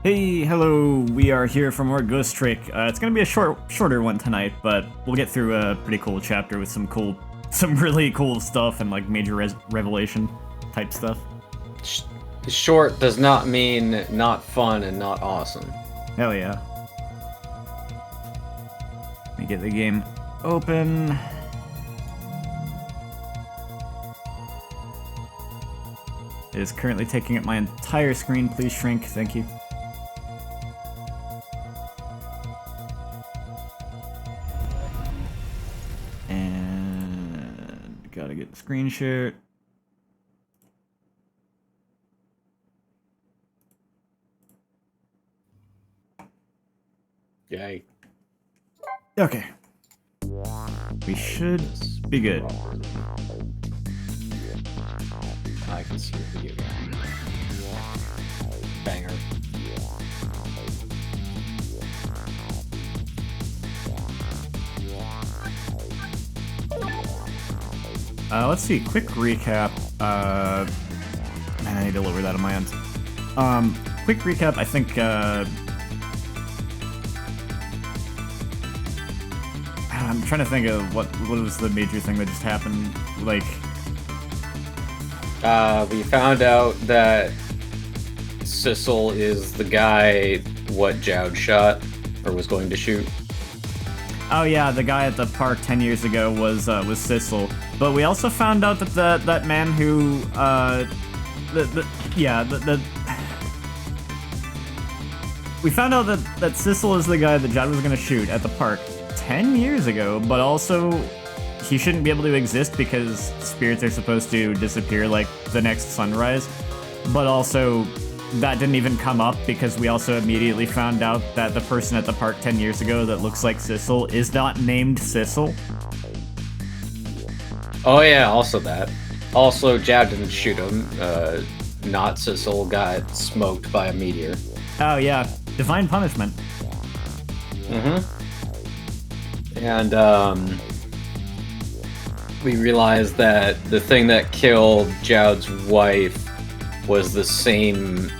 Hey, hello, we are here for more Ghost Trick. It's gonna be a shorter one tonight, but we'll get through a pretty cool chapter with some really cool stuff and like major revelation type stuff. Short does not mean not fun and not awesome. Hell yeah. Let me get the game open. It is currently taking up my entire screen. Please shrink, thank you. And gotta get the screen share. Yay. Okay. We should be good. I can see your video game. Banger. Let's see, quick recap. Man, I need to lower that on my end. Quick recap, I think, I'm trying to think of what was the major thing that just happened, like... We found out that Sissel is the guy what Jowd shot, or was going to shoot. Oh yeah, the guy at the park 10 years ago was Sissel. But we also found out that that man who, we found out that Sissel is the guy that Jowd was gonna shoot at the park 10 years ago, but also he shouldn't be able to exist because spirits are supposed to disappear like the next sunrise. But also, that didn't even come up because we also immediately found out that the person at the park 10 years ago that looks like Sissel is not named Sissel. Oh yeah, also that. Also, Jowd didn't shoot him. Not Sissel got smoked by a meteor. Oh yeah, divine punishment. And, we realized that the thing that killed Jowd's wife was the same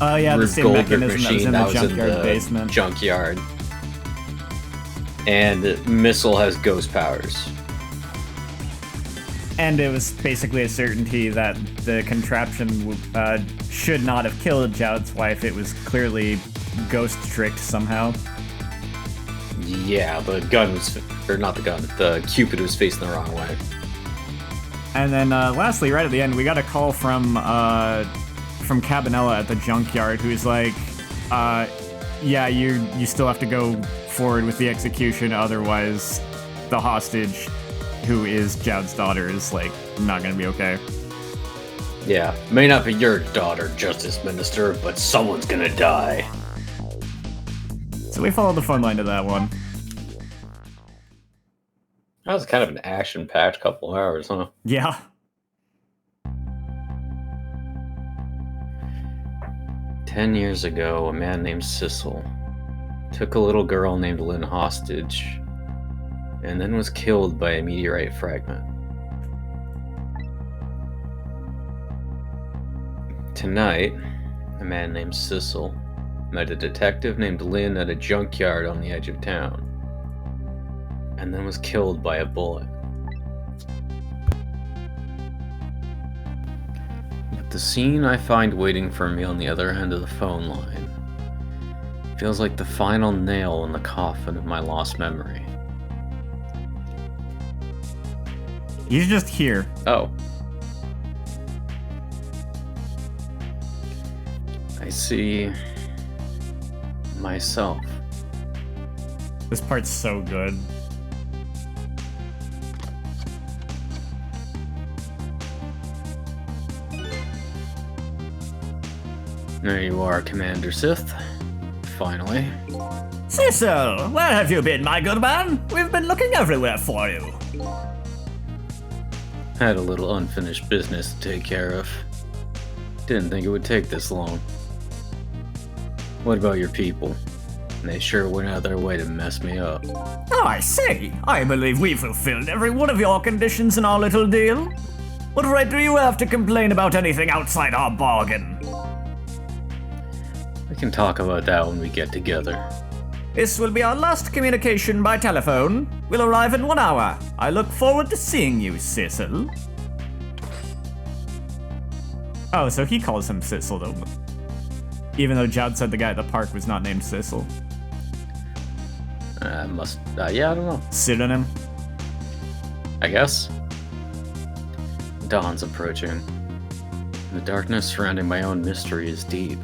oh yeah, the same mechanism that was in the junkyard basement. Junkyard. And Missile has ghost powers. And it was basically a certainty that the contraption should not have killed Jowd's wife. It was clearly ghost tricked somehow. Yeah, the gun was, or not the gun, the Cupid was facing the wrong way. And then lastly, right at the end, we got a call from Cabanella at the junkyard, who's like, yeah, you still have to go forward with the execution, otherwise the hostage, who is Jowd's daughter, is like not gonna be okay. Yeah, may not be your daughter, Justice Minister, but someone's gonna die. So we followed the fun line to that one. That was kind of an action-packed couple hours, huh? Yeah. "10 years ago, a man named Sissel took a little girl named Lynn hostage, and then was killed by a meteorite fragment. Tonight, a man named Sissel met a detective named Lynn at a junkyard on the edge of town, and then was killed by a bullet. But the scene I find waiting for me on the other end of the phone line feels like the final nail in the coffin of my lost memory." You're just here. Oh. I see myself. This part's so good. There you are, Commander Sith. Finally. Sissel, where have you been, my good man? We've been looking everywhere for you. Had a little unfinished business to take care of. Didn't think it would take this long. What about your people? They sure went out of their way to mess me up. Oh, I see. I believe we fulfilled every one of your conditions in our little deal. What right do you have to complain about anything outside our bargain? can talk about that when we get together. This will be our last communication by telephone. We'll arrive in 1 hour. I look forward to seeing you, Cecil. Oh, so he calls him Cecil, though. Even though Jad said the guy at the park was not named Cecil. Yeah, I don't know. Pseudonym? I guess. Dawn's approaching. The darkness surrounding my own mystery is deep.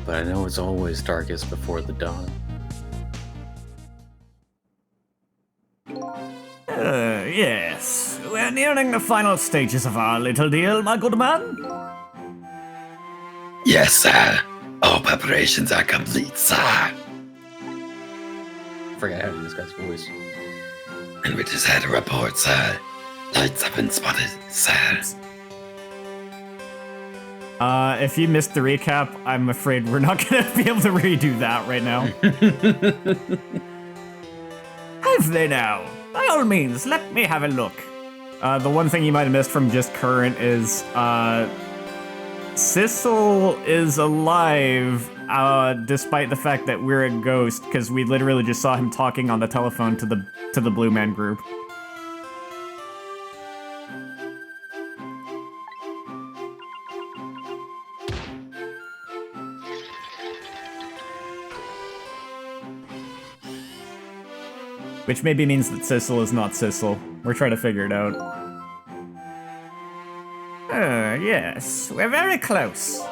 But I know it's always darkest before the dawn. Yes. We're nearing the final stages of our little deal, my good man. Yes, sir. All preparations are complete, sir. I forgot how to do this guy's voice. And we just had a report, sir. Lights have been spotted, sir. If you missed the recap, I'm afraid we're not gonna be able to redo that right now. Have they now? By all means, let me have a look. The one thing you might have missed from just current is, Cecil is alive, despite the fact that we're a ghost, because we literally just saw him talking on the telephone to the Blue Man group. Which maybe means that Cecil is not Cecil. We're trying to figure it out. Yes, we're very close.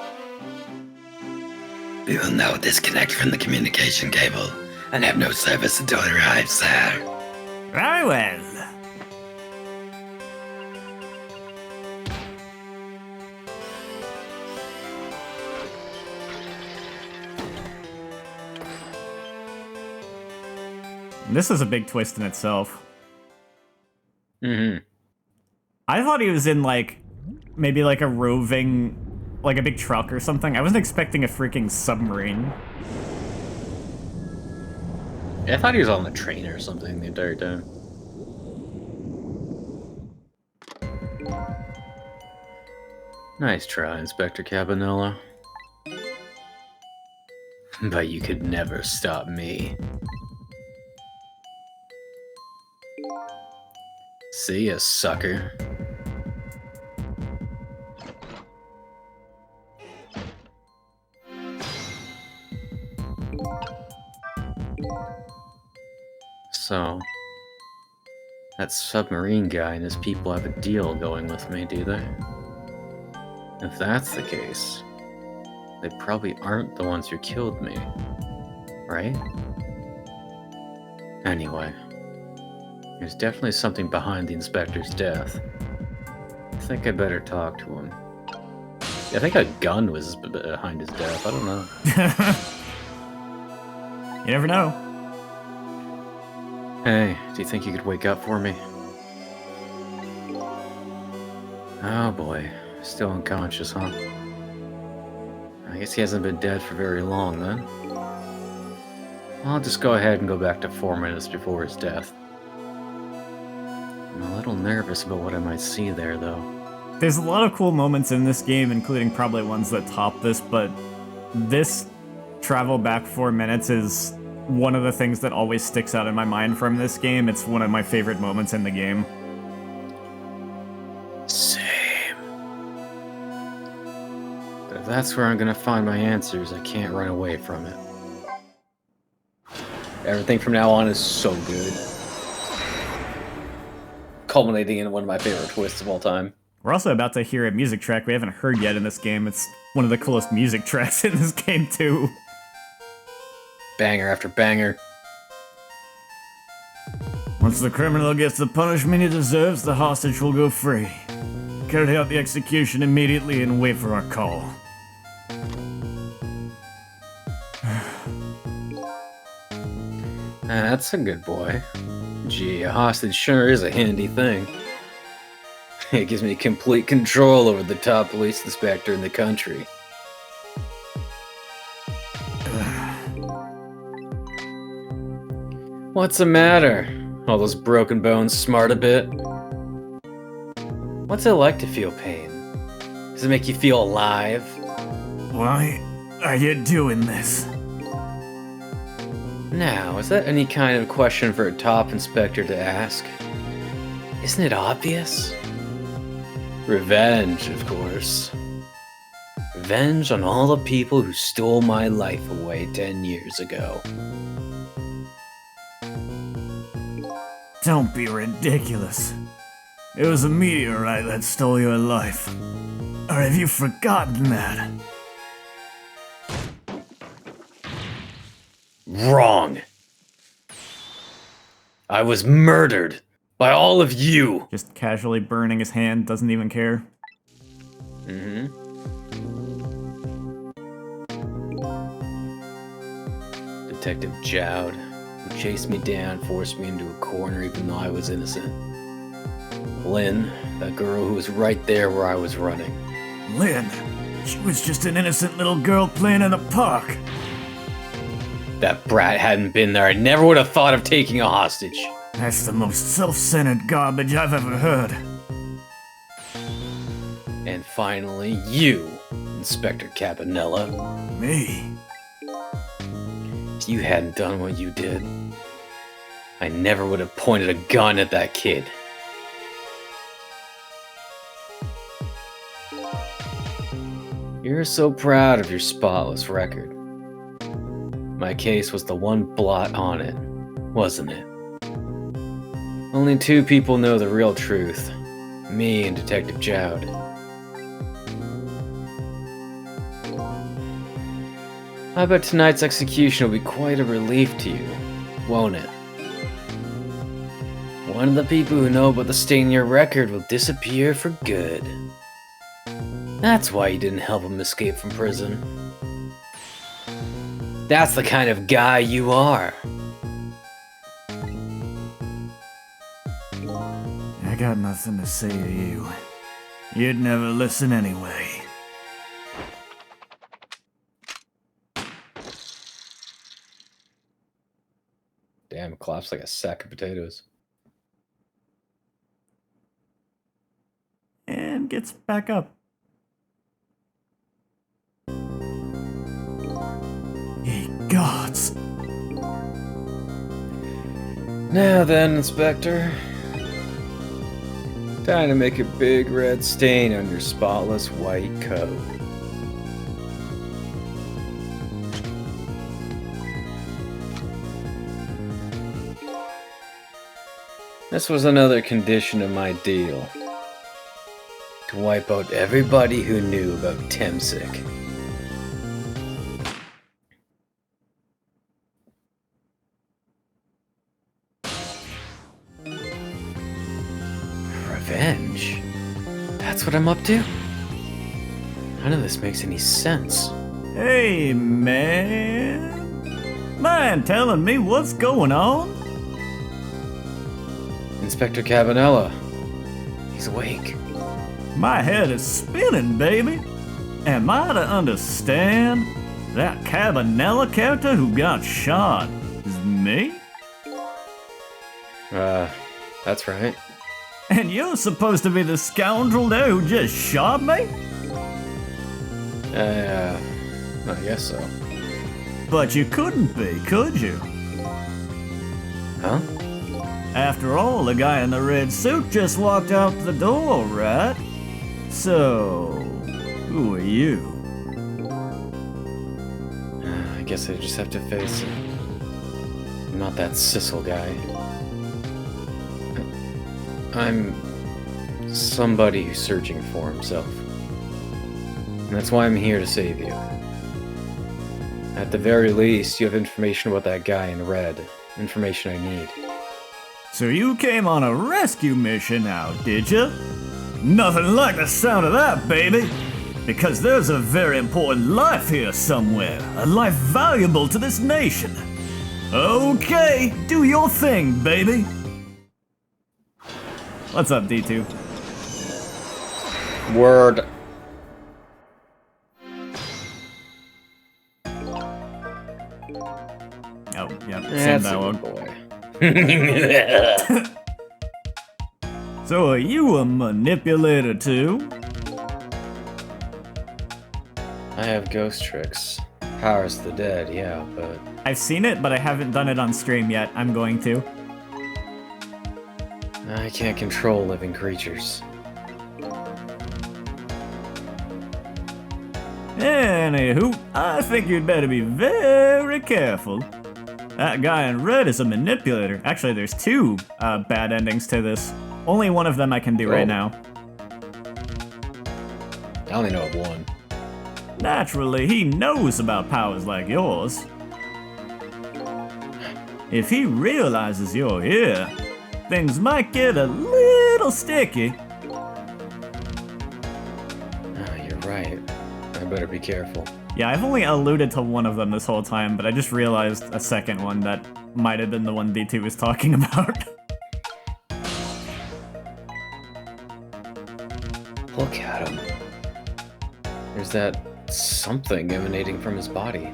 We will now disconnect from the communication cable and have no service until it arrives, sir. Very well. This is a big twist in itself. Mm-hmm. I thought he was in, like, maybe like a roving, like a big truck or something. I wasn't expecting a freaking submarine. Yeah, I thought he was on the train or something the entire time. Nice try, Inspector Cabanella. But you could never stop me. See ya, sucker. So, that submarine guy and his people have a deal going with me, do they? If that's the case, they probably aren't the ones who killed me, right? Anyway, there's definitely something behind the inspector's death. I think I better talk to him. I think a gun was behind his death, I don't know. You never know. Hey, do you think you could wake up for me? Oh boy, still unconscious, huh? I guess he hasn't been dead for very long then. I'll just go ahead and go back to 4 minutes before his death. I'm a little nervous about what I might see there, though. There's a lot of cool moments in this game, including probably ones that top this, but this travel back 4 minutes is one of the things that always sticks out in my mind from this game. It's one of my favorite moments in the game. Same. But if that's where I'm gonna find my answers, I can't run away from it. Everything from now on is so good. Culminating in one of my favorite twists of all time. We're also about to hear a music track we haven't heard yet in this game. It's one of the coolest music tracks in this game, too. Banger after banger. Once the criminal gets the punishment he deserves, the hostage will go free. Carry out the execution immediately and wait for our call. That's a good boy. Gee, a hostage sure is a handy thing. It gives me complete control over the top police inspector in the country. What's the matter? All those broken bones smart a bit? What's it like to feel pain? Does it make you feel alive? Why, are you doing this? Now, is that any kind of question for a top inspector to ask? Isn't it obvious? Revenge, of course. Revenge on all the people who stole my life away 10 years ago. Don't be ridiculous. It was a meteorite that stole your life. Or have you forgotten that? Wrong. I was murdered by all of you. Just casually burning his hand, doesn't even care. Detective Jowd, who chased me down, forced me into a corner even though I was innocent. Lynn, that girl who was right there where I was running. Lynn, she was just an innocent little girl playing in the park. That brat hadn't been there, I never would have thought of taking a hostage. That's the most self-centered garbage I've ever heard. And finally, you, Inspector Cabanella. Me? If you hadn't done what you did, I never would have pointed a gun at that kid. You're so proud of your spotless record. My case was the one blot on it, wasn't it? Only 2 people know the real truth. Me and Detective Jowd. I bet tonight's execution will be quite a relief to you, won't it? One of the people who know about the stain in your record will disappear for good. That's why you didn't help him escape from prison. That's the kind of guy you are. I got nothing to say to you. You'd never listen anyway. Damn, it collapsed like a sack of potatoes. And gets back up. Ye gods. Now then, Inspector. Time to make a big red stain on your spotless white coat. This was another condition of my deal. To wipe out everybody who knew about Temsic. Revenge? That's what I'm up to? None of this makes any sense. Hey, man. Mind telling me what's going on? Inspector Cabanella. He's awake. My head is spinning, baby. Am I to understand that Cabanella character who got shot is me? That's right. And you're supposed to be the scoundrel there who just shot me? I guess so. But you couldn't be, could you? Huh? After all, the guy in the red suit just walked out the door, right? So, who are you? I guess I just have to face it. I'm not that Sissel guy. I'm somebody who's searching for himself. And that's why I'm here to save you. At the very least, you have information about that guy in red. Information I need. So you came on a rescue mission now, did you? Nothing like the sound of that, baby! Because there's a very important life here somewhere. A life valuable to this nation. Okay, do your thing, baby! What's up, D2? Word. Oh, yep, same That's a dialogue. good boy. So are you a manipulator too? I have ghost tricks. powers of the dead, yeah, but... I've seen it, but I haven't done it on stream yet. I'm going to. I can't control living creatures. Anywho, I think you'd better be very careful. That guy in red is a manipulator. Actually, there's two bad endings to this. Only one of them I can do right now. I only know of one. Naturally, he knows about powers like yours. If he realizes you're here, things might get a little sticky. You're right. I better be careful. Yeah, I've only alluded to one of them this whole time, but I just realized a second one that might have been the one D2 was talking about. Look at him. There's that something emanating from his body.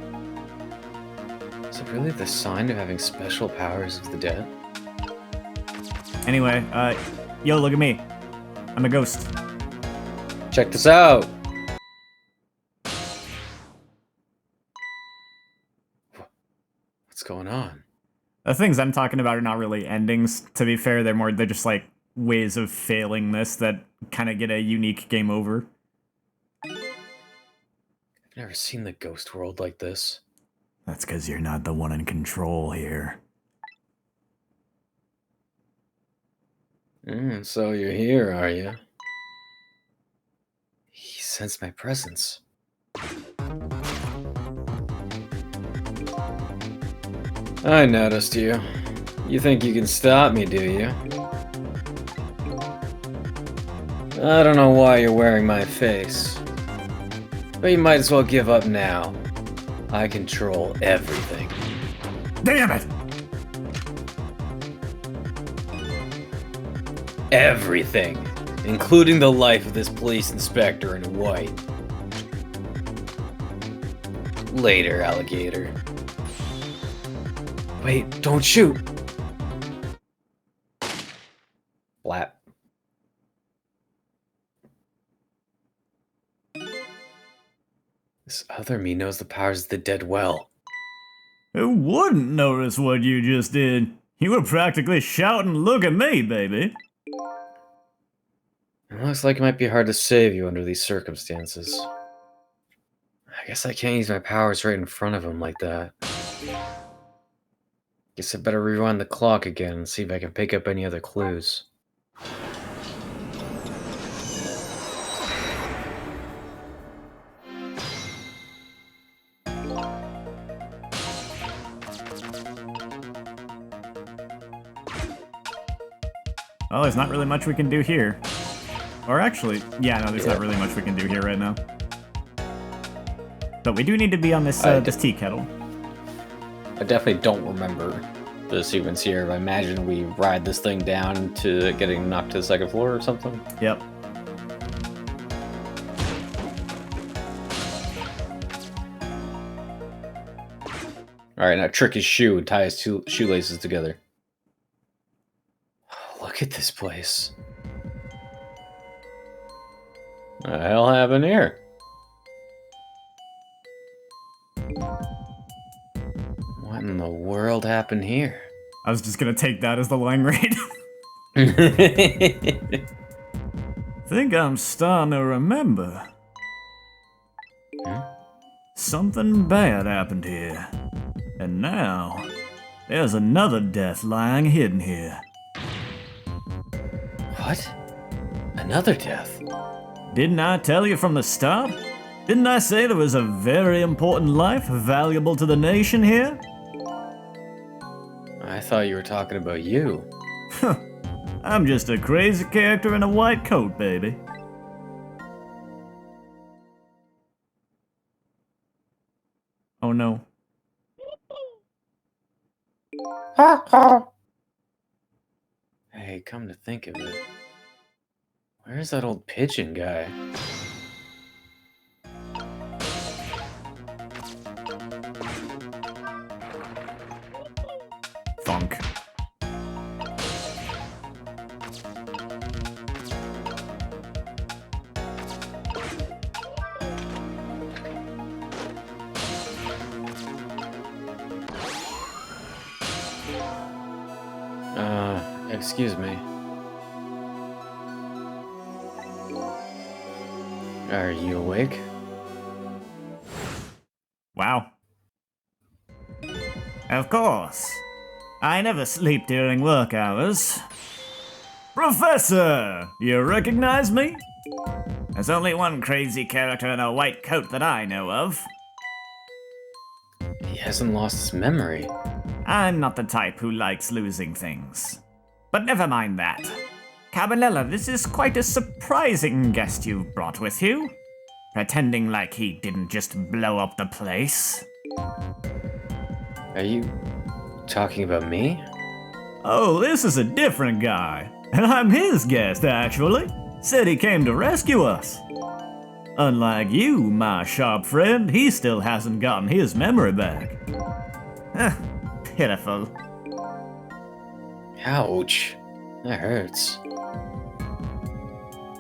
Is it really the sign of having special powers of the dead? Anyway, yo, look at me. I'm a ghost. Check this out! What's going on? The things I'm talking about are not really endings, to be fair. They're just like ways of failing this that kind of get a unique game over. I've never seen the ghost world like this. That's because you're not the one in control here. So you're here, are you? He sensed my presence. I noticed you. You think you can stop me, do you? I don't know why you're wearing my face. But you might as well give up now. I control everything. Damn it! Everything. Including the life of this police inspector in white. Later, alligator. Wait, don't shoot! Blap. This other me knows the powers of the dead well. Who wouldn't notice what you just did? You were practically shouting, "Look at me, baby!" It looks like it might be hard to save you under these circumstances. I guess I can't use my powers right in front of him like that. Guess I better rewind the clock again and see if I can pick up any other clues. Well, there's not really much we can do here. Or actually, yeah, no, there's not really much we can do here right now. But we do need to be on this this tea kettle. I definitely don't remember the sequence here. I imagine we ride this thing down to getting knocked to the second floor or something. Yep. Alright, now trick his shoe and tie his two shoelaces together. Look at this place. What the hell happened here? What in the world happened here? I was just gonna take that as the line rate. Think I'm starting to remember. Something bad happened here. And now, there's another death lying hidden here. What? Another death? Didn't I tell you from the start? Didn't I say there was a very important life valuable to the nation here? I thought you were talking about you. I'm just a crazy character in a white coat, baby. Oh no. Hey, come to think of it, where's that old pigeon guy? Funk. Excuse me. Are you awake? Wow. Of course. I never sleep during work hours. Professor! You recognize me? There's only one crazy character in a white coat that I know of. He hasn't lost his memory. I'm not the type who likes losing things. But never mind that. Cabanella, this is quite a surprising guest you've brought with you. Pretending like he didn't just blow up the place. Are you talking about me? Oh, this is a different guy. And I'm his guest, actually. Said he came to rescue us. Unlike you, my sharp friend, he still hasn't gotten his memory back. Pitiful. Ouch. That hurts.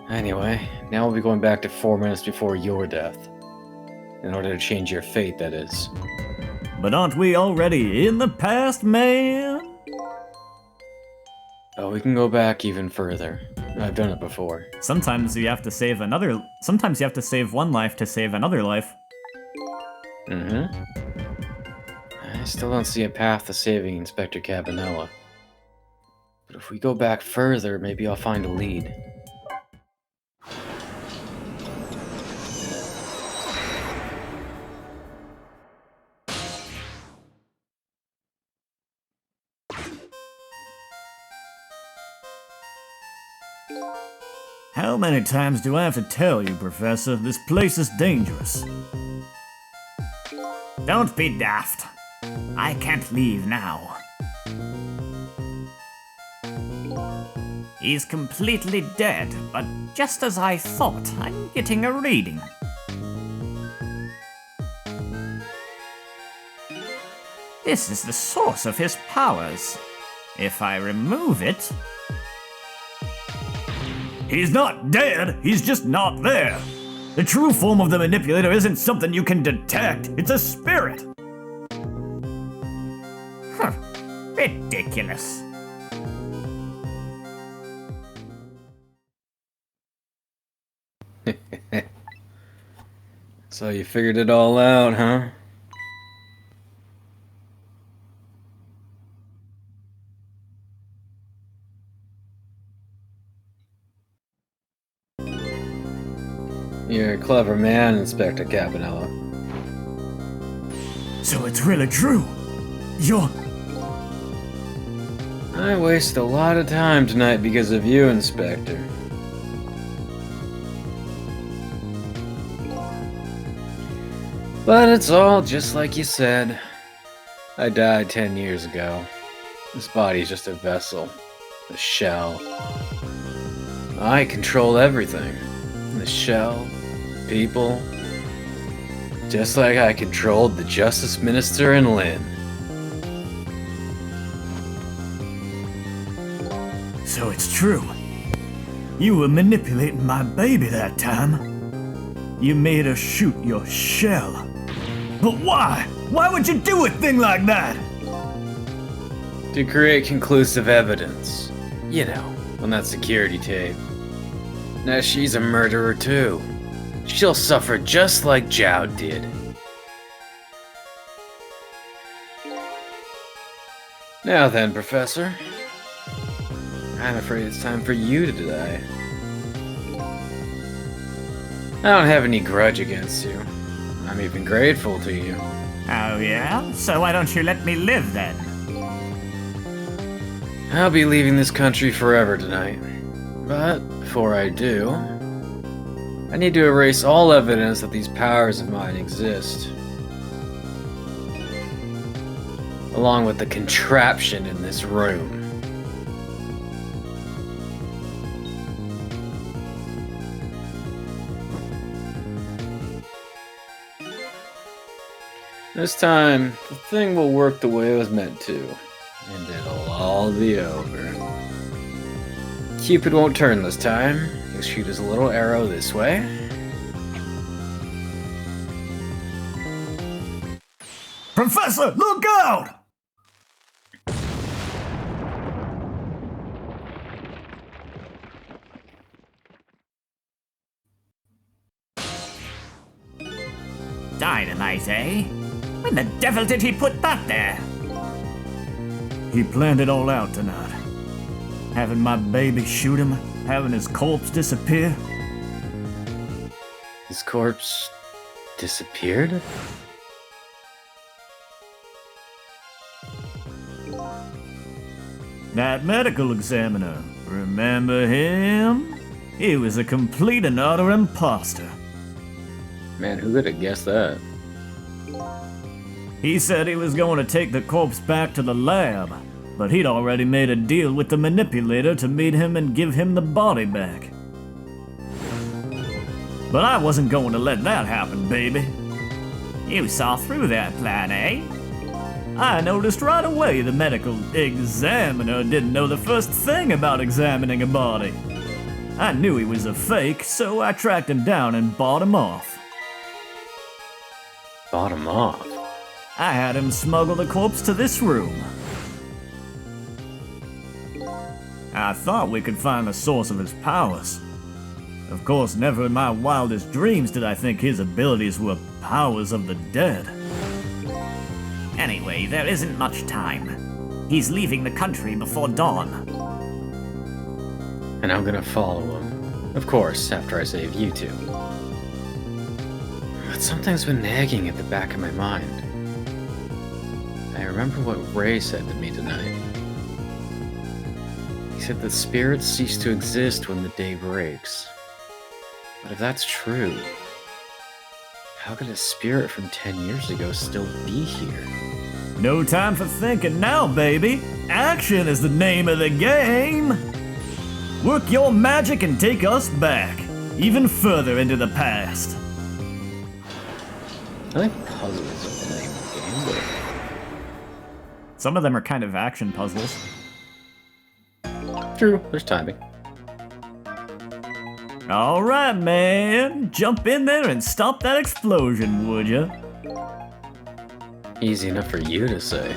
Anyway, now we'll be going back to 4 minutes before your death. In order to change your fate, that is. But aren't we already in the past, man? Oh, we can go back even further. I've done it before. Sometimes you have to save one life to save another life. Mm-hmm. I still don't see a path to saving Inspector Cabanella. But if we go back further, maybe I'll find a lead. How many times do I have to tell you, Professor? This place is dangerous. Don't be daft. I can't leave now. He's completely dead, but just as I thought, I'm getting a reading. This is the source of his powers. If I remove it... He's not dead, he's just not there. The true form of the Manipulator isn't something you can detect, it's a spirit. Huh, ridiculous. So you figured it all out, huh? You're a clever man, Inspector Cabanella. So it's really true. You're... I wasted a lot of time tonight because of you, Inspector. But it's all just like you said. I died 10 years ago. This body's just a vessel. A shell. I control everything. The shell, people. Just like I controlled the Justice Minister and Lynn. So it's true. You were manipulating my baby that time. You made her shoot your shell. But why? Why would you do a thing like that? To create conclusive evidence. You know, on that security tape. Now she's a murderer too. She'll suffer just like Zhao did. Now then, Professor. I'm afraid it's time for you to die. I don't have any grudge against you. I'm even grateful to you. Oh yeah? So why don't you let me live then? I'll be leaving this country forever tonight. But before I do, I need to erase all evidence that these powers of mine exist. Along with the contraption in this room. This time, the thing will work the way it was meant to, and it'll all be over. Cupid won't turn this time. He'll shoot his little arrow this way. Professor, look out! dynamite, eh? When the devil did he put that there? He planned it all out tonight. Having my baby shoot him, having his corpse disappear. His corpse disappeared? That medical examiner, remember him? He was a complete and utter imposter. Man, who could have guessed that? He said he was going to take the corpse back to the lab, but he'd already made a deal with the Manipulator to meet him and give him the body back. But I wasn't going to let that happen, baby. You saw through that plan, eh? I noticed right away the medical examiner didn't know the first thing about examining a body. I knew he was a fake, so I tracked him down and bought him off. Bought him off? I had him smuggle the corpse to this room. I thought we could find the source of his powers. Of course, never in my wildest dreams did I think his abilities were powers of the dead. Anyway, there isn't much time. He's leaving the country before dawn. And I'm gonna follow him. Of course, after I save you two. But something's been nagging at the back of my mind. I remember what Ray said to me tonight. He said that spirits cease to exist when the day breaks. But if that's true, how could a spirit from 10 years ago still be here? No time for thinking now, baby. Action is the name of the game. Work your magic and take us back, even further into the past. I think puzzles are the name of the game, but Some of them are kind of action puzzles. true, there's timing. All right, man. Jump in there and stop that explosion, would ya? Easy enough for you to say.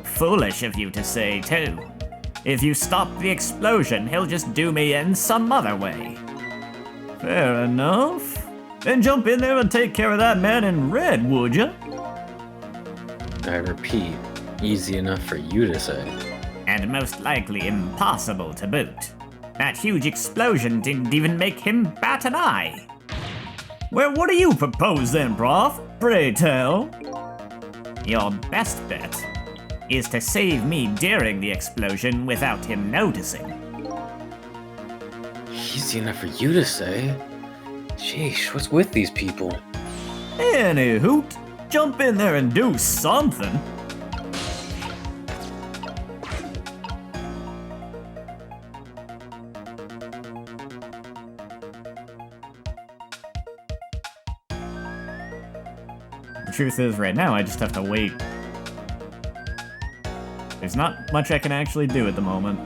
Foolish of you to say, too. If you stop the explosion, he'll just do me in some other way. Fair enough. Then jump in there and take care of that man in red, would ya? I repeat, easy enough for you to say. And most likely impossible to boot. That huge explosion didn't even make him bat an eye. Well, what do you propose then, Prof? Pray tell. Your best bet is to save me during the explosion without him noticing. Easy enough for you to say. Sheesh, what's with these people? Any hoot, jump in there and do something. The truth is, right now, I just have to wait. There's not much I can actually do at the moment.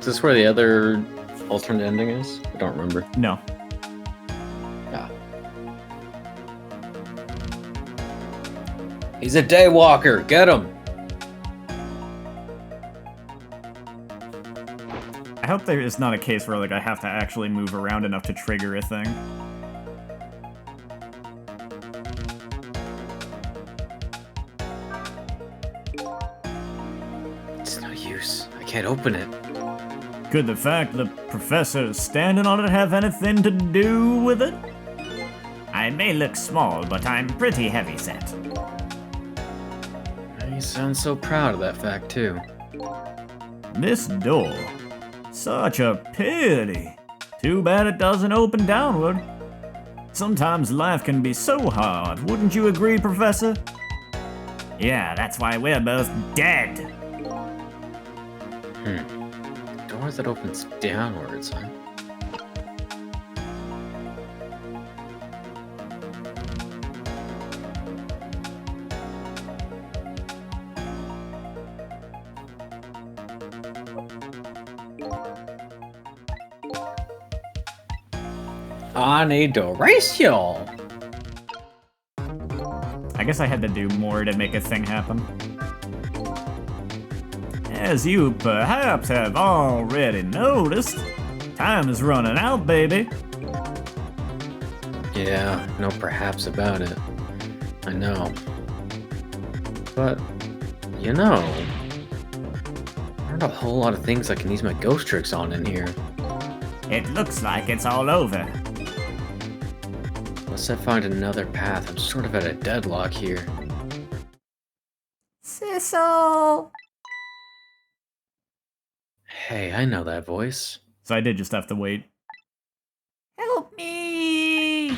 Is this where the other alternate ending is? I don't remember. No. Ah. He's a daywalker! Get him! I hope there is not a case where like I have to actually move around enough to trigger a thing. It's no use. I can't open it. Could the fact the professor standing on it have anything to do with it? I may look small, but I'm pretty heavy-set. You sound so proud of that fact, too. This door. Such a pity. Too bad it doesn't open downward. Sometimes life can be so hard, wouldn't you agree, Professor? Yeah, that's why we're both dead. Door that opens downwards, huh? I need to race y'all! I guess I had to do more to make a thing happen. As you perhaps have already noticed, time is running out, baby. Yeah, no perhaps about it. I know. But, you know, there aren't a whole lot of things I can use my ghost tricks on in here. It looks like it's all over. Unless I find another path, I'm sort of at a deadlock here. Sissel! Hey, I know that voice. So I did just have to wait. Help me!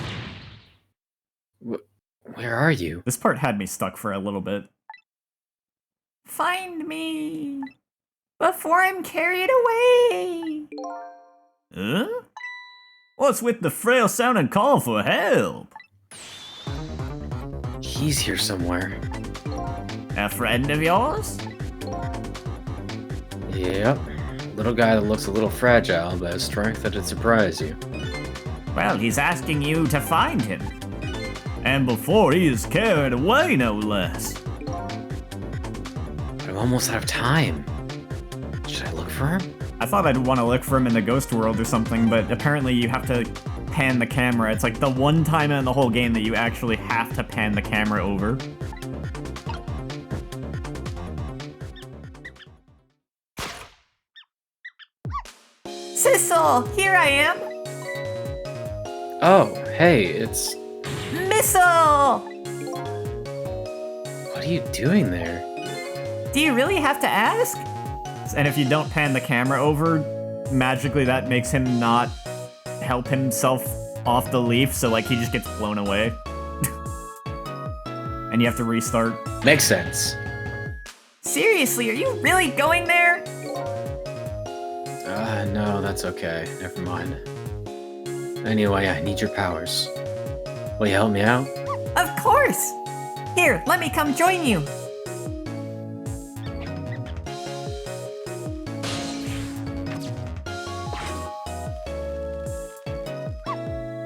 Where are you? This part had me stuck for a little bit. Find me! Before I'm carried away! Huh? What's with the frail sound and call for help? He's here somewhere. A friend of yours? Yep. Little guy that looks a little fragile, but has strength that'd surprise you. Well, he's asking you to find him. And before he is carried away, no less. But I'm almost out of time. Should I look for him? I thought I'd want to look for him in the ghost world or something, but apparently you have to pan the camera. It's like the one time in the whole game that you actually have to pan the camera over. Sissel, here I am! Oh, hey, it's... Missile! What are you doing there? Do you really have to ask? And if you don't pan the camera over, magically that makes him not help himself off the leaf, so like he just gets blown away. And you have to restart. Makes sense. Seriously, are you really going there? No, that's okay. Never mind. Anyway, I need your powers. Will you help me out? Of course! Here, let me come join you.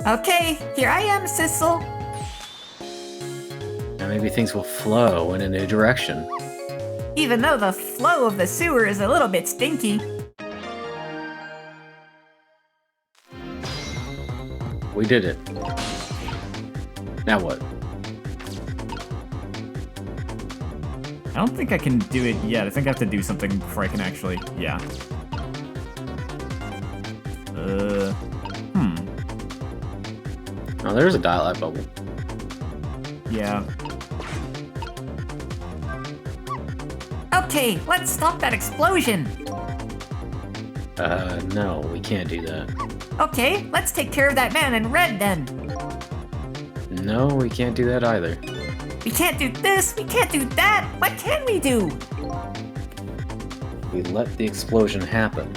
Okay, here I am, Sissel. Now maybe things will flow in a new direction. Even though the flow of the sewer is a little bit stinky. We did it. Now what? I don't think I can do it yet. I think I have to do something before I can actually... Yeah. Oh, there's a dial-up bubble. Yeah. Okay, let's stop that explosion. No, we can't do that. Okay, let's take care of that man in red then. No, we can't do that either. We can't do this, we can't do that. What can we do? We let the explosion happen.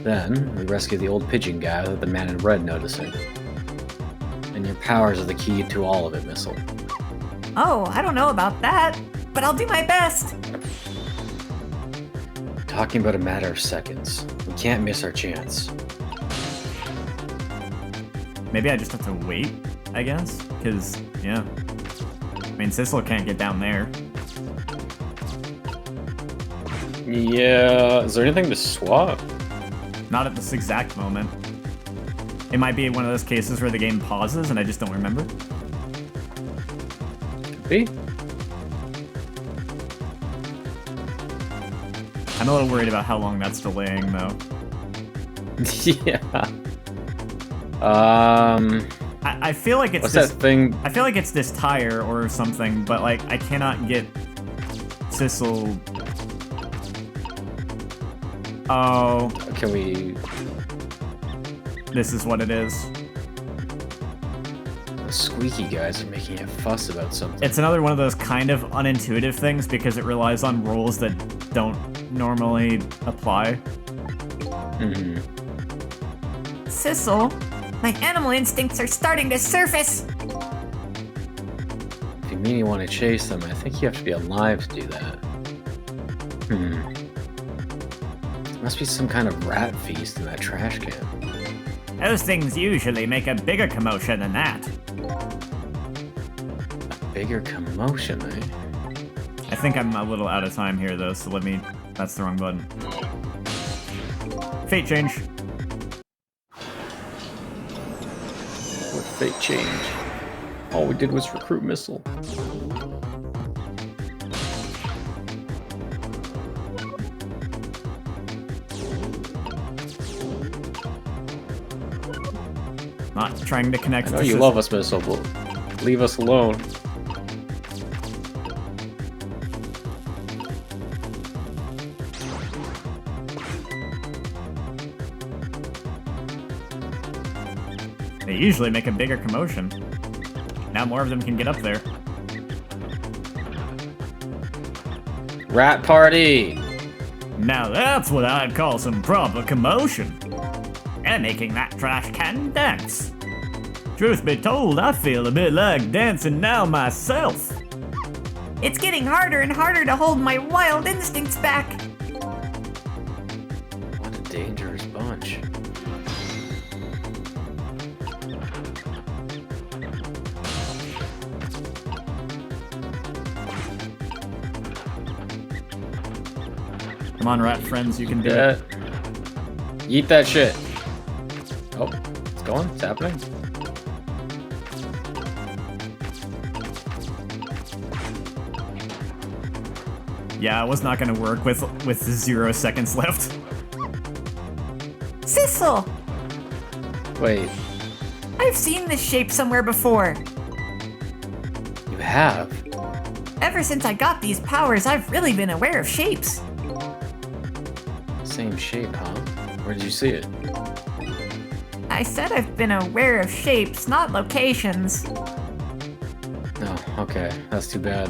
Then, we rescue the old pigeon guy without the man in red noticing. And your powers are the key to all of it, Missile. Oh, I don't know about that, but I'll do my best. Talking about a matter of seconds. We can't miss our chance. Maybe I just have to wait, I guess? Because, yeah. I mean, Sissel can't get down there. Yeah, is there anything to swap? Not at this exact moment. It might be one of those cases where the game pauses and I just don't remember. Could be. I'm a little worried about how long that's delaying, though. Yeah. I feel like it's What's this that thing? I feel like it's this tire or something, but like I cannot get Sissel. Oh, Can we... this is what it is. The squeaky guys are making a fuss about something. It's another one of those kind of unintuitive things because it relies on rules that don't normally apply. Mm-hmm. Sissel, my animal instincts are starting to surface. If you mean you want to chase them, I think you have to be alive to do that. Must be some kind of rat feast in that trash can. Those things usually make a bigger commotion than that. Bigger commotion, eh? I think I'm a little out of time here though, so let me... That's the wrong button. Fate change. fate change. All we did was recruit Missile. Not trying to connect. I know you love us, Missile, but leave us alone. They usually make a bigger commotion. Now more of them can get up there. Rat party! Now that's what I'd call some proper commotion. And making that trash can dance. Truth be told, I feel a bit like dancing now myself. It's getting harder and harder to hold my wild instincts back. What a dangerous bunch. Come on, rat friends, you can do Yeah. it. Eat that shit. Oh, it's going? It's happening? Yeah, it was not gonna work with 0 seconds left. Sissel! Wait, I've seen this shape somewhere before. you have? Ever since I got these powers, I've really been aware of shapes. Same shape, huh? Where did you see it? I said I've been aware of shapes, not locations. No, okay, that's too bad.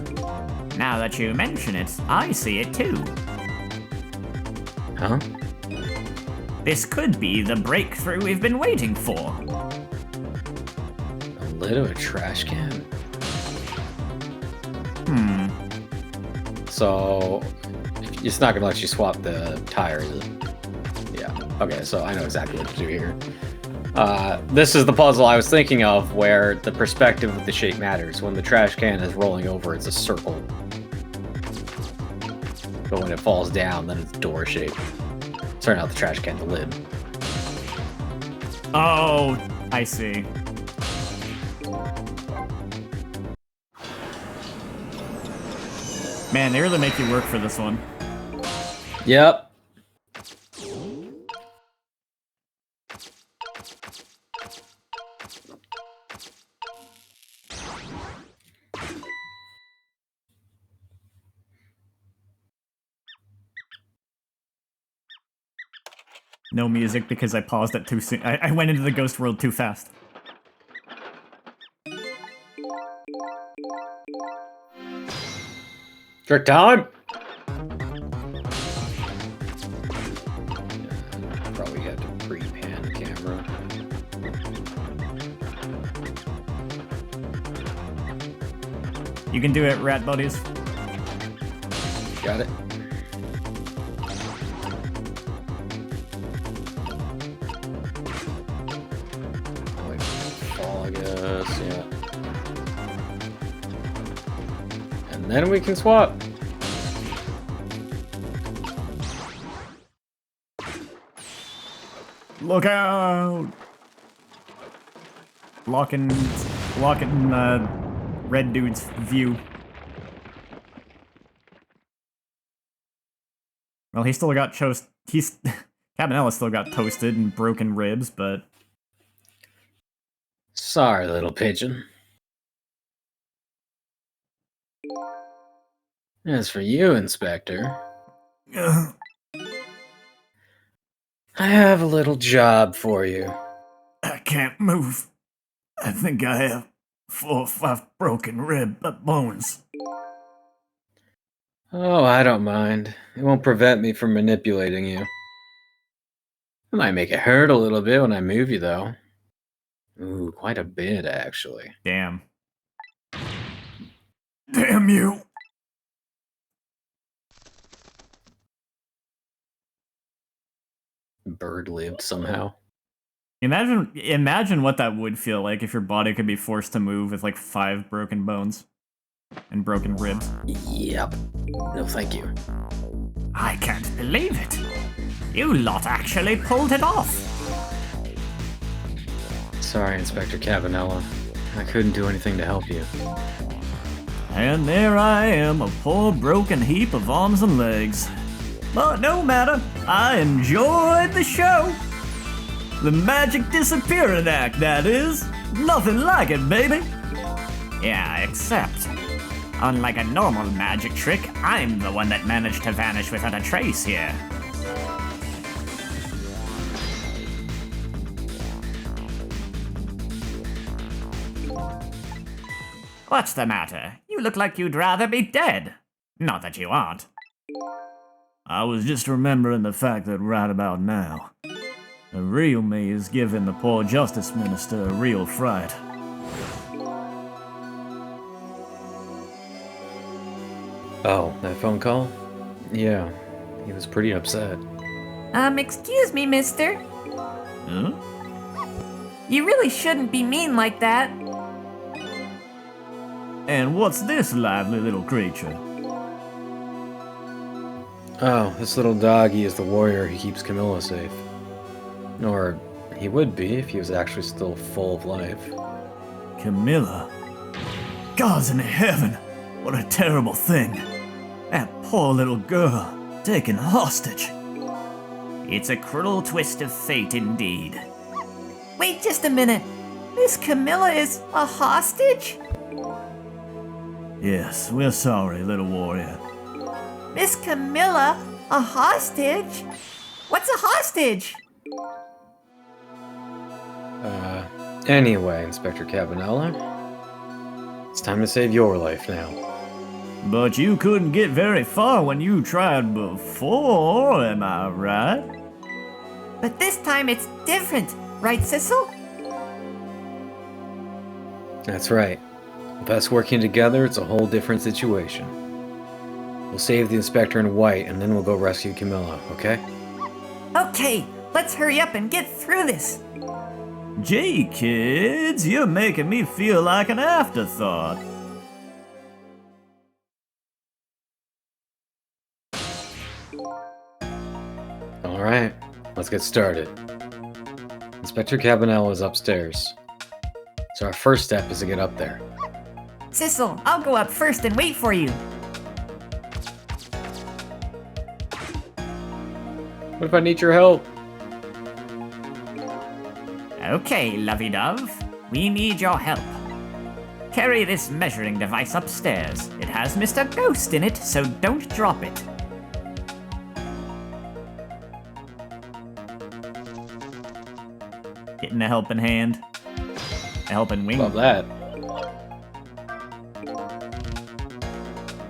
Now that you mention it, I see it too. Huh? This could be the breakthrough we've been waiting for. The lid of a trash can? So, it's not gonna let you swap the tires. Yeah, okay, so I know exactly what to do here. This is the puzzle I was thinking of where the perspective of the shape matters. When the trash can is rolling over, it's a circle. But when it falls down, then it's door shape. Sorry, not the trash can, the lid. Oh, I see. Man, they really make you work for this one. Yep. No music because I paused it too soon. I went into the ghost world too fast. Trick time! Probably had to pre-pan the camera. You can do it, rat buddies. Got it. Like fall, I guess, yeah. And then we can swap. Look out! Locking red dude's view. Well, he still got Cabanella still got toasted and broken ribs, but Sorry, little pigeon. As for you, Inspector, I have a little job for you. I can't move. I think I have 4 or 5 broken bones. Oh, I don't mind. It won't prevent me from manipulating you. It might make it hurt a little bit when I move you, though. Ooh, quite a bit, actually. damn. Damn you! Bird lived somehow. Imagine what that would feel like if your body could be forced to move with like 5 broken bones and broken ribs. Yep. No, thank you. I can't believe it. You lot actually pulled it off. Sorry, Inspector Cabanella. I couldn't do anything to help you. And there I am, a poor broken heap of arms and legs. But no matter, I enjoyed the show. The magic disappearing act, that is. Nothing like it, baby. Yeah, except, unlike a normal magic trick, I'm the one that managed to vanish without a trace here. What's the matter? You look like you'd rather be dead. Not that you aren't. I was just remembering the fact that right about now, the real me is giving the poor justice minister a real fright. Oh, that phone call? Yeah, he was pretty upset. Excuse me, mister. Huh? You really shouldn't be mean like that. And what's this lively little creature? Oh, this little doggy is the warrior who keeps Camilla safe. Or he would be if he was actually still full of life. Camilla? Gods in heaven, what a terrible thing. That poor little girl, taken hostage. It's a cruel twist of fate indeed. Wait just a minute. Miss Camilla is a hostage? Yes, we're sorry, little warrior. Miss Camilla, a hostage? What's a hostage? Anyway, Inspector Cabanella, it's time to save your life now. But you couldn't get very far when you tried before, am I right? But this time it's different, right, Sissel? That's right. With us working together, it's a whole different situation. We'll save the Inspector in white, and then we'll go rescue Camilla, okay? Okay, let's hurry up and get through this. Gee, kids, you're making me feel like an afterthought. Alright, let's get started. Inspector Cabanella is upstairs. So our first step is to get up there. Sissel, I'll go up first and wait for you. What if I need your help? Okay, lovey-dove. We need your help. Carry this measuring device upstairs. It has Mr. Ghost in it, so don't drop it. Getting a helping hand. A helping wing. Love that.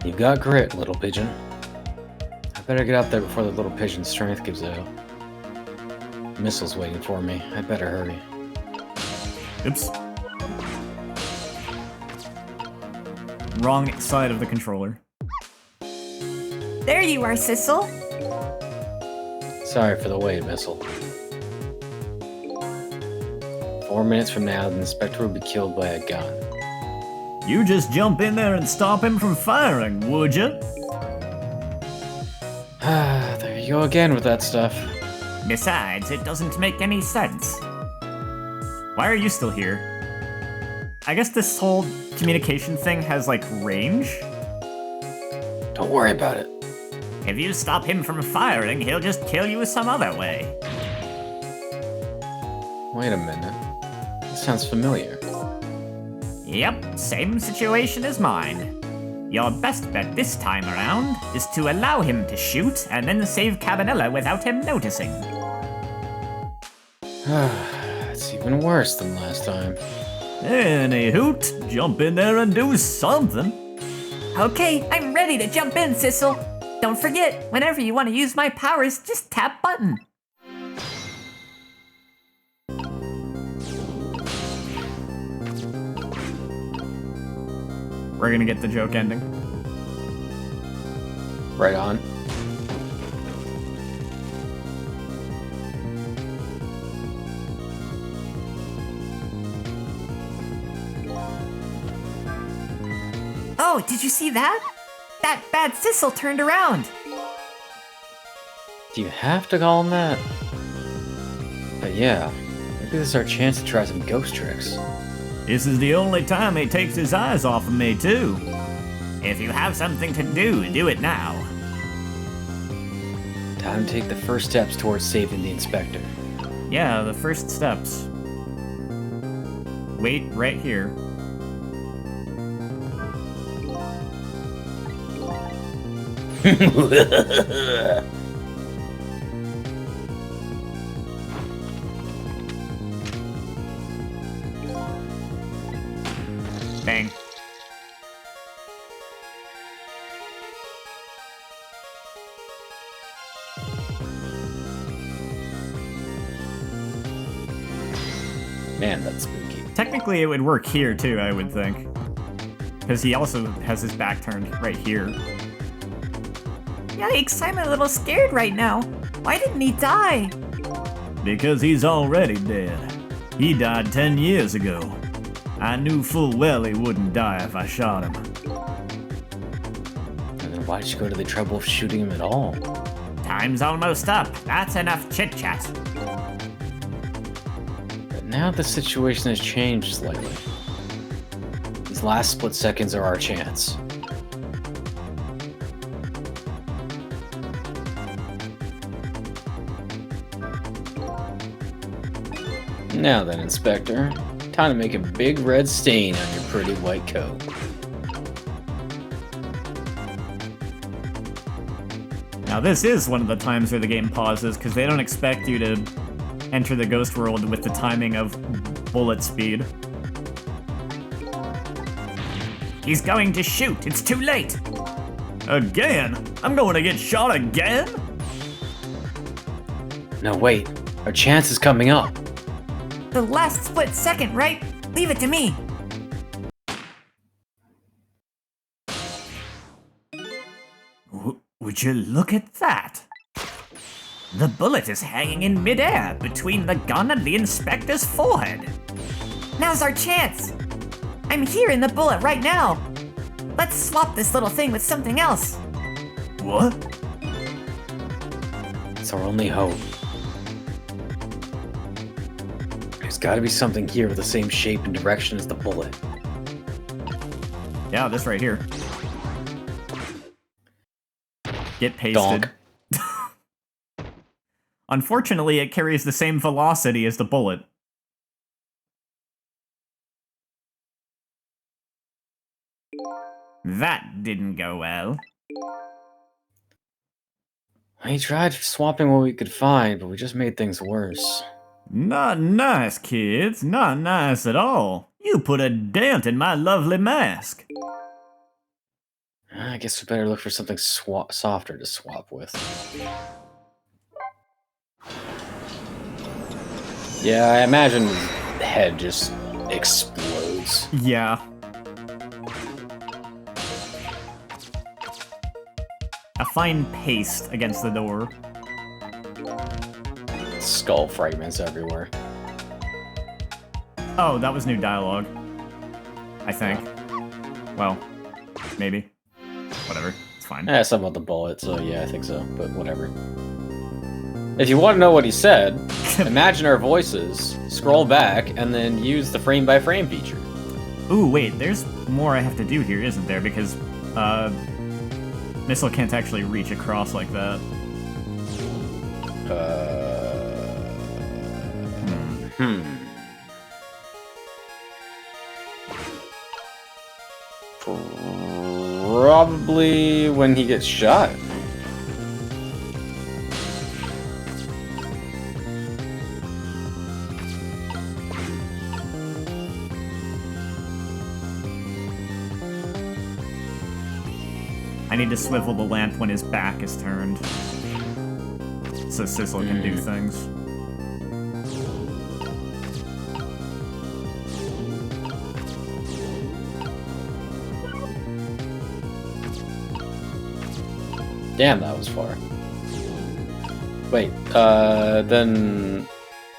You've got grit, little pigeon. I better get up there before the little pigeon's strength gives out. Missile's waiting for me. I better hurry. Oops. Wrong side of the controller. There you are, Sissel. Sorry for the wait, Missile. 4 minutes from now, the Inspector will be killed by a gun. You just jump in there and stop him from firing, would ya? Ah, there you go again with that stuff. Besides, it doesn't make any sense. Why are you still here? I guess this whole communication thing has, like, range? Don't worry about it. If you stop him from firing, he'll just kill you some other way. Wait a minute. This sounds familiar. Yep, same situation as mine. Your best bet this time around is to allow him to shoot and then save Cabanella without him noticing. It's even worse than last time. Any hoot, jump in there and do something. Okay, I'm ready to jump in, Sissel. Don't forget, whenever you want to use my powers, just tap button. We're gonna get the joke ending. Right on. Oh, did you see that? That bad Sissel turned around. Do you have to call him that? But yeah, it Maybe this is our chance to try some ghost tricks. This is the only time he takes his eyes off of me, too. If you have something to do, do it now. Time to take the first steps towards saving the inspector. Yeah, the first steps. Wait right here. Bang. Man, that's spooky. Technically, it would work here, too, I would think. Because he also has his back turned right here. Yikes, I'm a little scared right now. Why didn't he die? Because he's already dead. He died 10 years ago. I knew full well he wouldn't die if I shot him. And then why'd you go to the trouble of shooting him at all? Time's almost up. That's enough chit-chat. But now the situation has changed slightly. These last split seconds are our chance. Now then, Inspector, time to make a big red stain on your pretty white coat. Now this is one of the times where the game pauses, because they don't expect you to enter the ghost world with the timing of bullet speed. He's going to shoot. It's too late. Again? I'm going to get shot again? No, wait. Our chance is coming up. The last split second, right? Leave it to me. Would you look at that? The bullet is hanging in midair between the gun and the inspector's forehead. Now's our chance. I'm here in the bullet right now. Let's swap this little thing with something else. What? It's our only hope. There's gotta be something here with the same shape and direction as the bullet. Yeah, this right here. Get pasted. Donk. Unfortunately, it carries the same velocity as the bullet. That didn't go well. We tried swapping what we could find, but we just made things worse. Not nice, kids. Not nice at all. You put a dent in my lovely mask. I guess we better look for something softer to swap with. Yeah, I imagine his head just explodes. Yeah. A fine paste against the door. Skull fragments everywhere. Oh, that was new dialogue. I think. Well, maybe. Whatever. It's fine. Something about the bullet, so yeah, I think so, but whatever. If you want to know what he said, imagine our voices, scroll back, and then use the frame-by-frame feature. Ooh, wait, there's more I have to do here, isn't there? Because, Missile can't actually reach across like that. Probably when he gets shot. I need to swivel the lamp when his back is turned. So Sissel can do things. Damn, that was far. Wait, then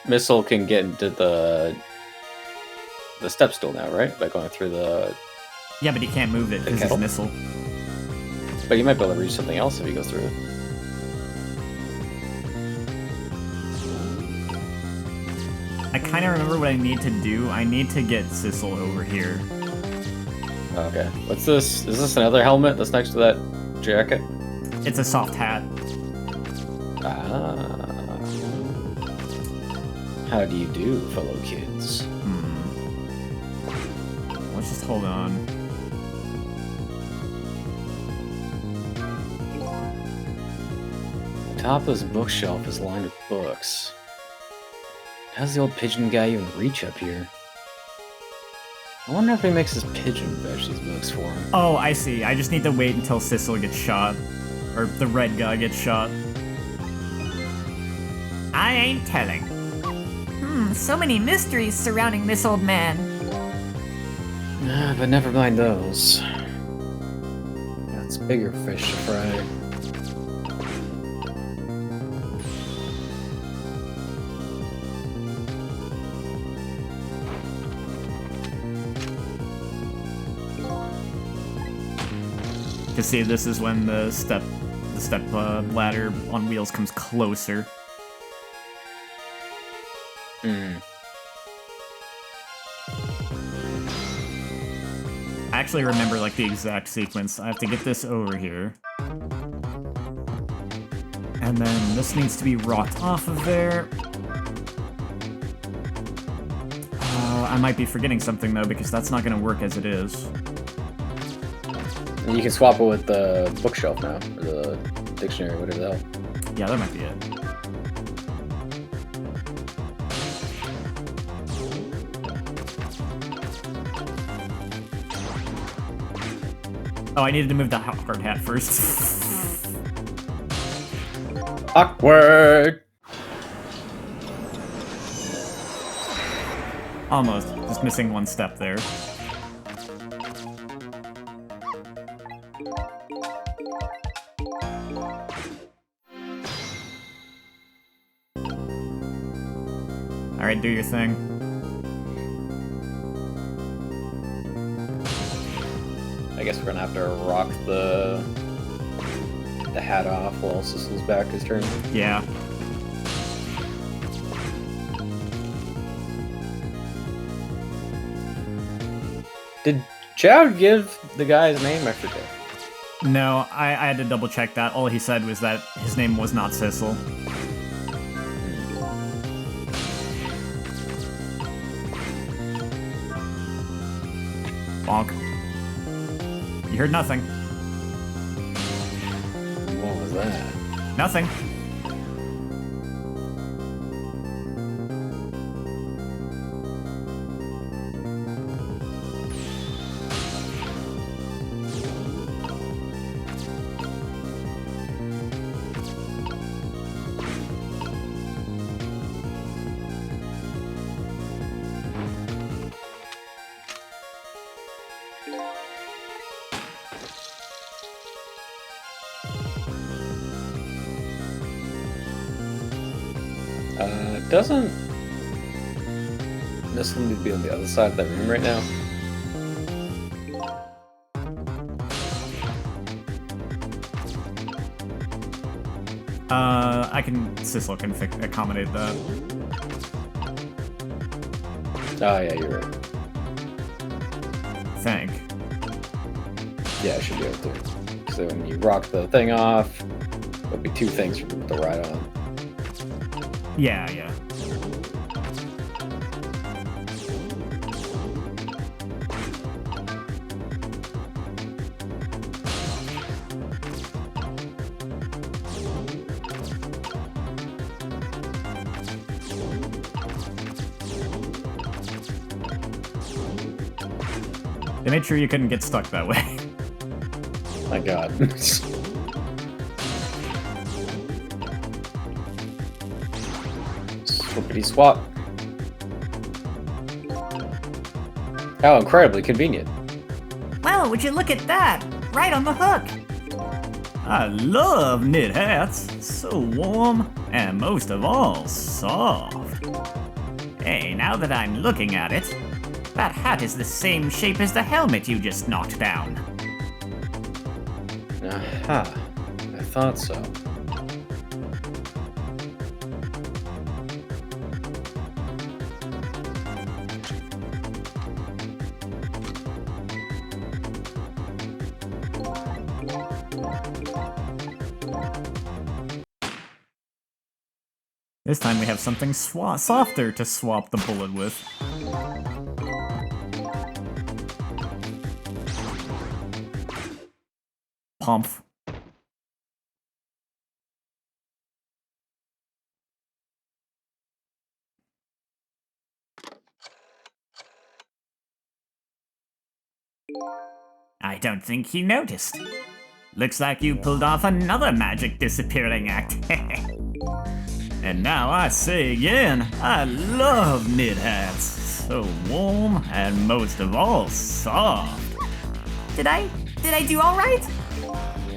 Missile can get into the step stool now, right? By going through the... Yeah, but he can't move it because he's kettle? Missile. But you might be able to reach something else if he goes through it. kind of remember what I need to do. I need to get Sissel over here. Okay. What's this? Is this another helmet that's next to that jacket? It's a soft hat. Ah. How do you do, fellow kids? Let's just hold on. The top of this bookshelf is lined with books. How's the old pigeon guy even reach up here? I wonder if he makes his pigeon fetch these books for him. Oh, I see. I just need to wait until Sissel gets shot. Or the red guy gets shot. I ain't telling. So many mysteries surrounding this old man. But never mind those. That's bigger fish to fry. To see, this is when the step ladder on wheels comes closer. I actually remember like the exact sequence. I have to get this over here. And then this needs to be rocked off of there. I might be forgetting something though, because that's not going to work as it is. You can swap it with the bookshelf now, or the dictionary, whatever the hell. Yeah, that might be it. Oh, I needed to move the hard hat first. Awkward! Almost. Just missing one step there. Alright, do your thing. I guess we're gonna have to rock the hat off while Sissel's back his turn. Yeah. Did Chow give the guy's name? I forget. No, I had to double check that. All he said was that his name was not Sissel. Bonk. You heard nothing. What was that? Nothing. Doesn't this one need to be on the other side of that room right now? Sissel can accommodate that. Oh yeah, you're right. Think. Yeah, I should be able to. So when you rock the thing off, there'll be two things for people to ride on. Yeah, yeah. They made sure you couldn't get stuck that way. My god. Swappity swap. How incredibly convenient. Well, would you look at that? Right on the hook. I love knit hats. So warm, and most of all, soft. Hey, now that I'm looking at it, that hat is the same shape as the helmet you just knocked down. Aha. I thought so. This time we have something softer to swap the bullet with. Pump. I don't think he noticed. Looks like you pulled off another magic disappearing act. And now I say again, I love knit hats. So warm and most of all, soft. Did I do all right?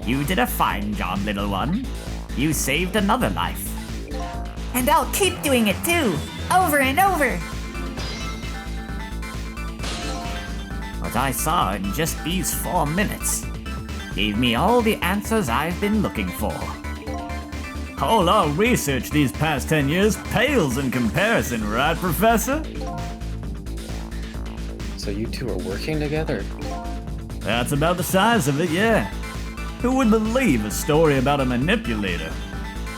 You did a fine job, little one. You saved another life. And I'll keep doing it too, over and over. What I saw in just these 4 minutes gave me all the answers I've been looking for. All our research these past 10 years pales in comparison, right, Professor? So you two are working together? That's about the size of it, yeah. Who would believe a story about a manipulator?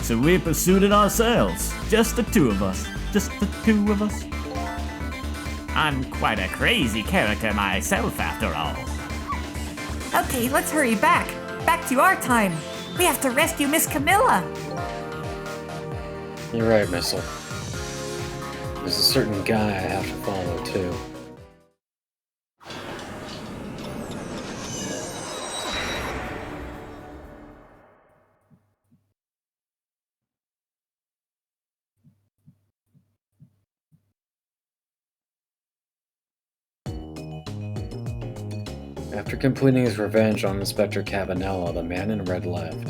So we pursued it ourselves. Just the two of us. Just the two of us. I'm quite a crazy character myself, after all. Okay, let's hurry back. Back to our time. We have to rescue Miss Camilla. You're right, Missile. There's a certain guy I have to follow, too. After completing his revenge on Inspector Cavanella, the man in red left.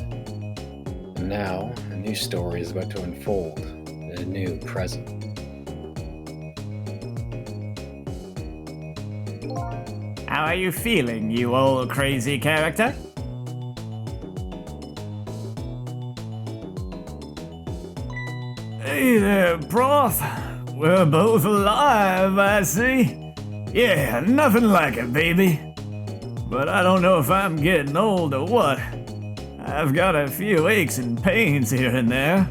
And now, a new story is about to unfold in a new present. How are you feeling, you old crazy character? Hey there, Prof. We're both alive, I see. Yeah, nothing like it, baby. But I don't know if I'm getting old or what. I've got a few aches and pains here and there.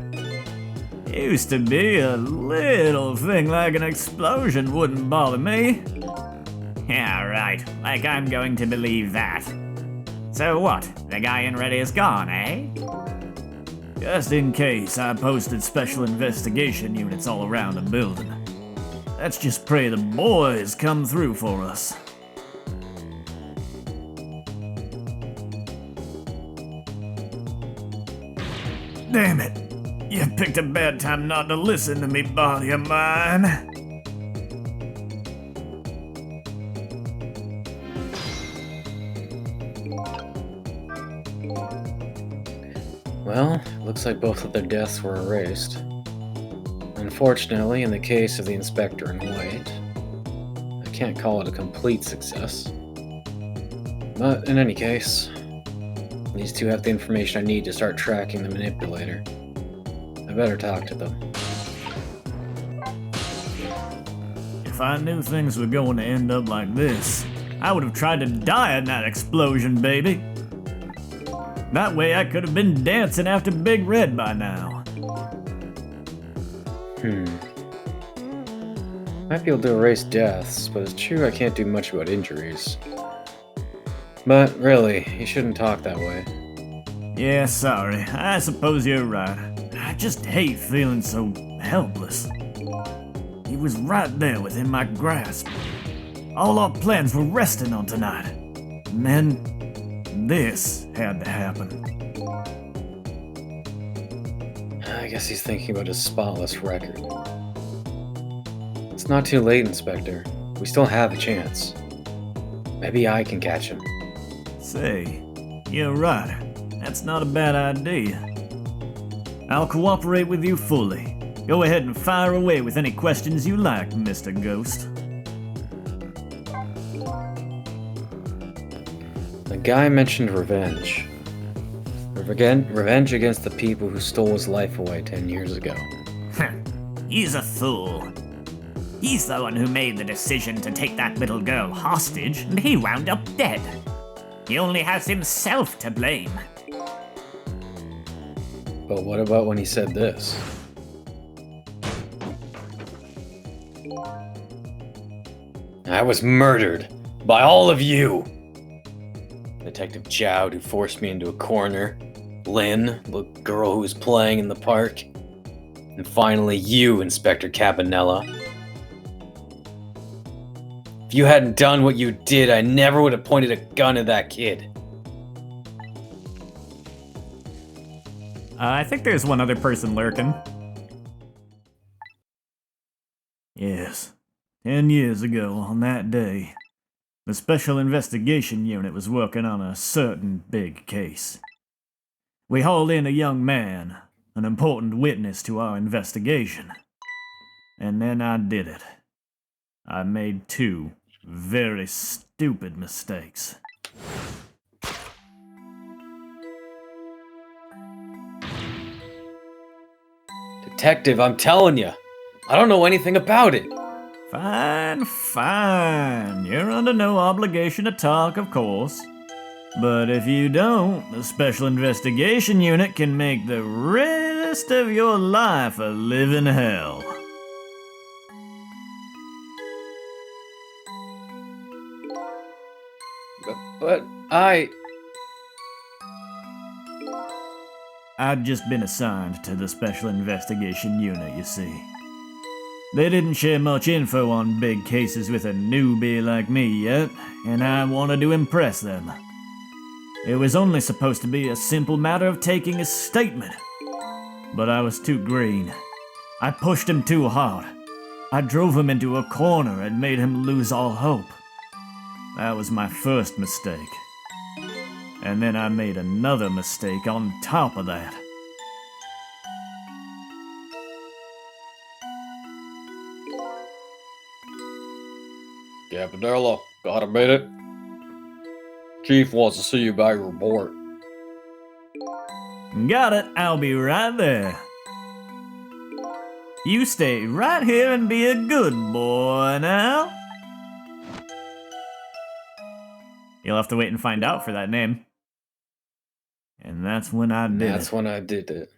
Used to be a little thing like an explosion wouldn't bother me. Yeah, right. Like I'm going to believe that. So what? The guy in red is gone, eh? Just in case, I posted special investigation units all around the building. Let's just pray the boys come through for us. Damn it! You picked a bad time not to listen to me, body of mine. Well, looks like both of their deaths were erased. Unfortunately, in the case of the Inspector in white, I can't call it a complete success. But in any case, these two have the information I need to start tracking the Manipulator. I better talk to them. If I knew things were going to end up like this, I would have tried to die in that explosion, baby. That way I could have been dancing after Big Red by now. Might be able to erase deaths, but it's true I can't do much about injuries. But really, you shouldn't talk that way. Yeah, sorry. I suppose you're right. I just hate feeling so helpless. He was right there within my grasp. All our plans were resting on tonight. And then, this had to happen. I guess he's thinking about his spotless record. It's not too late, Inspector. We still have a chance. Maybe I can catch him. Say, you're right. That's not a bad idea. I'll cooperate with you fully. Go ahead and fire away with any questions you like, Mr. Ghost. The guy mentioned revenge. Revenge against the people who stole his life away 10 years ago. He's a fool. He's the one who made the decision to take that little girl hostage, and he wound up dead. He only has himself to blame. But what about when he said this? I was murdered by all of you. Detective Jowd, who forced me into a corner. Lynn, the girl who was playing in the park. And finally you, Inspector Cabanella. If you hadn't done what you did, I never would have pointed a gun at that kid. I think there's one other person lurking. Yes. 10 years ago, on that day, the Special Investigation Unit was working on a certain big case. We hauled in a young man, an important witness to our investigation. And then I did it. I made 2 very stupid mistakes. Detective, I'm telling you, I don't know anything about it. Fine, fine. You're under no obligation to talk, of course. But if you don't, the Special Investigation Unit can make the rest of your life a living hell. But I'd just been assigned to the Special Investigation Unit, you see. They didn't share much info on big cases with a newbie like me yet, and I wanted to impress them. It was only supposed to be a simple matter of taking a statement. But I was too green. I pushed him too hard. I drove him into a corner and made him lose all hope. That was my first mistake. And then I made another mistake on top of that. Cabanella, got a minute? Chief wants to see you about your report. Got it, I'll be right there. You stay right here and be a good boy now. You'll have to wait and find out for that name. And that's when I did it. That's when I did it.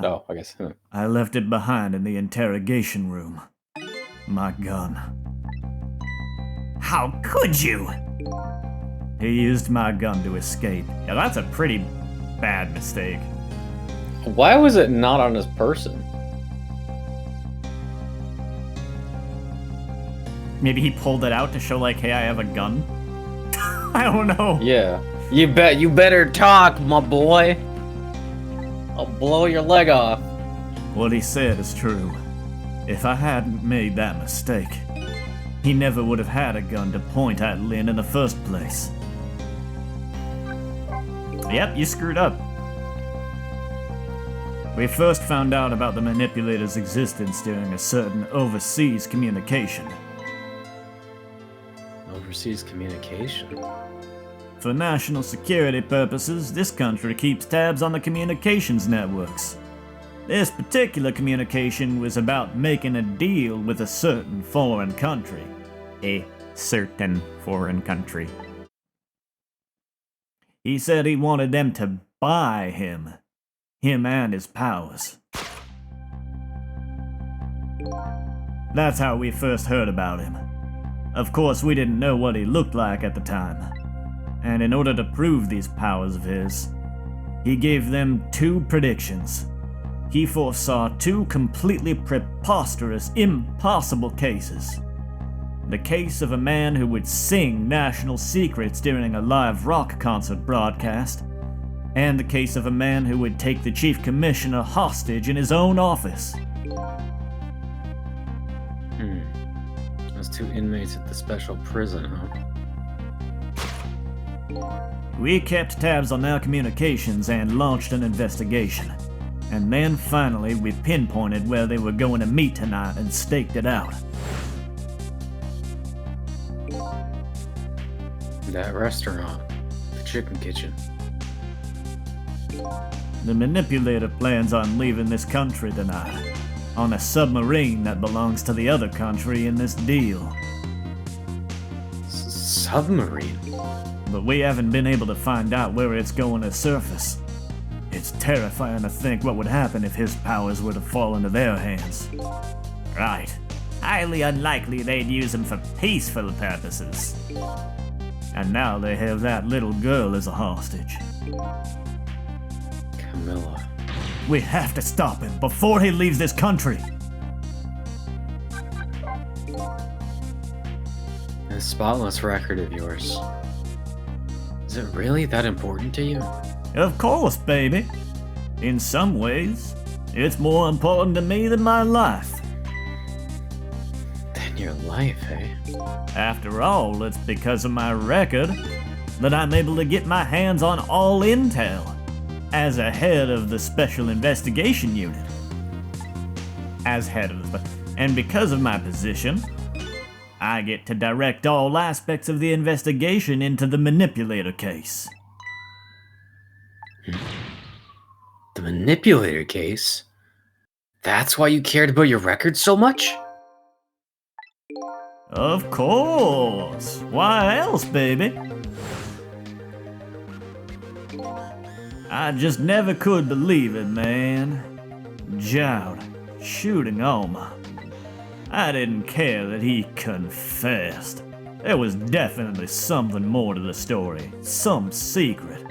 Oh, I guess. I left it behind in the interrogation room. My gun. How could you? He used my gun to escape. Yeah, that's a pretty bad mistake. Why was it not on his person? Maybe he pulled it out to show like, hey, I have a gun? I don't know. Yeah. You better talk, my boy. I'll blow your leg off. What he said is true. If I hadn't made that mistake, he never would have had a gun to point at Lynn in the first place. Yep, you screwed up. We first found out about the Manipulator's existence during a certain overseas communication. Overseas communication? For national security purposes, this country keeps tabs on the communications networks. This particular communication was about making a deal with a certain foreign country. A certain foreign country. He said he wanted them to buy him and his powers. That's how we first heard about him. Of course, we didn't know what he looked like at the time. And in order to prove these powers of his, he gave them 2 predictions. He foresaw 2 completely preposterous, impossible cases. The case of a man who would sing national secrets during a live rock concert broadcast, and the case of a man who would take the chief commissioner hostage in his own office. Those 2 inmates at the special prison, huh? We kept tabs on their communications and launched an investigation. And then finally we pinpointed where they were going to meet tonight and staked it out. That restaurant. The chicken kitchen. The Manipulator plans on leaving this country tonight, on a submarine that belongs to the other country in this deal. Submarine? But we haven't been able to find out where it's going to surface. It's terrifying to think what would happen if his powers were to fall into their hands. Right. highly unlikely they'd use him for peaceful purposes. And now they have that little girl as a hostage. Camilla. We have to stop him before he leaves this country. This spotless record of yours. Is it really that important to you? Of course, baby. In some ways, it's more important to me than my life. Than your life, eh? After all, it's because of my record that I'm able to get my hands on all intel as a head of the Special Investigation Unit. And because of my position, I get to direct all aspects of the investigation into the Manipulator case. The Manipulator case? That's why you cared about your record so much? Of course! Why else, baby? I just never could believe it, man. Jowd shooting Alma. I didn't care that he confessed. There was definitely something more to the story. Some secret.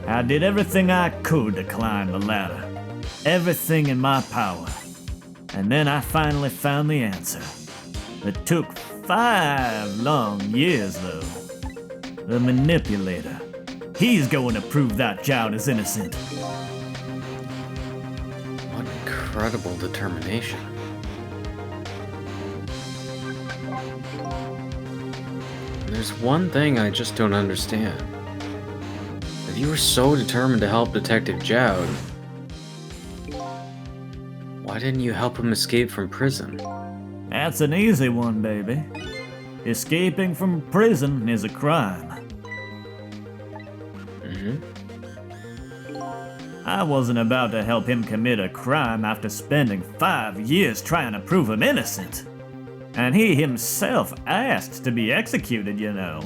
I did everything I could to climb the ladder. Everything in my power. And then I finally found the answer. It took 5 long years, though. The Manipulator. He's going to prove that Jowd is innocent. What incredible determination. There's one thing I just don't understand. If you were so determined to help Detective Jowd, why didn't you help him escape from prison? That's an easy one, baby. Escaping from prison is a crime. I wasn't about to help him commit a crime after spending 5 years trying to prove him innocent. And he himself asked to be executed, you know.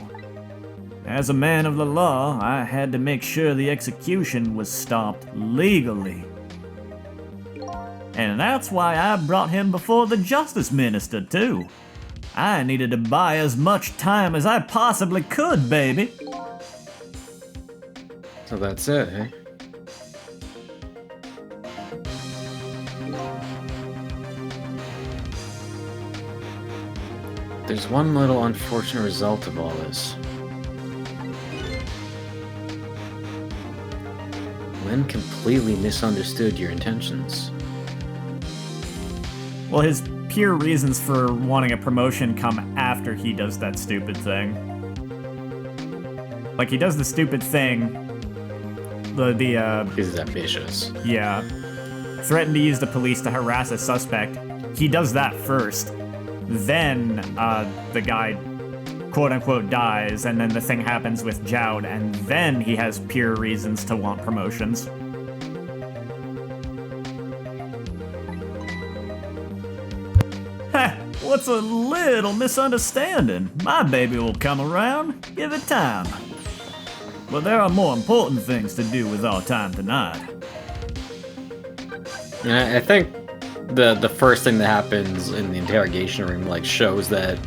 As a man of the law, I had to make sure the execution was stopped legally. And that's why I brought him before the Justice Minister, too. I needed to buy as much time as I possibly could, baby. So that's it, eh? There's one little unfortunate result of all this. Lynn completely misunderstood your intentions. Well, his pure reasons for wanting a promotion come after he does that stupid thing. Like, he does the stupid thing. He's ambitious. Yeah. Threatened to use the police to harass a suspect. He does that first. Then, the guy, quote-unquote, dies, and then the thing happens with Jowd, and then he has pure reasons to want promotions. Ha! What's a little misunderstanding? My baby will come around. Give it time. But there are more important things to do with our time tonight. Yeah, I think the first thing that happens in the interrogation room like shows that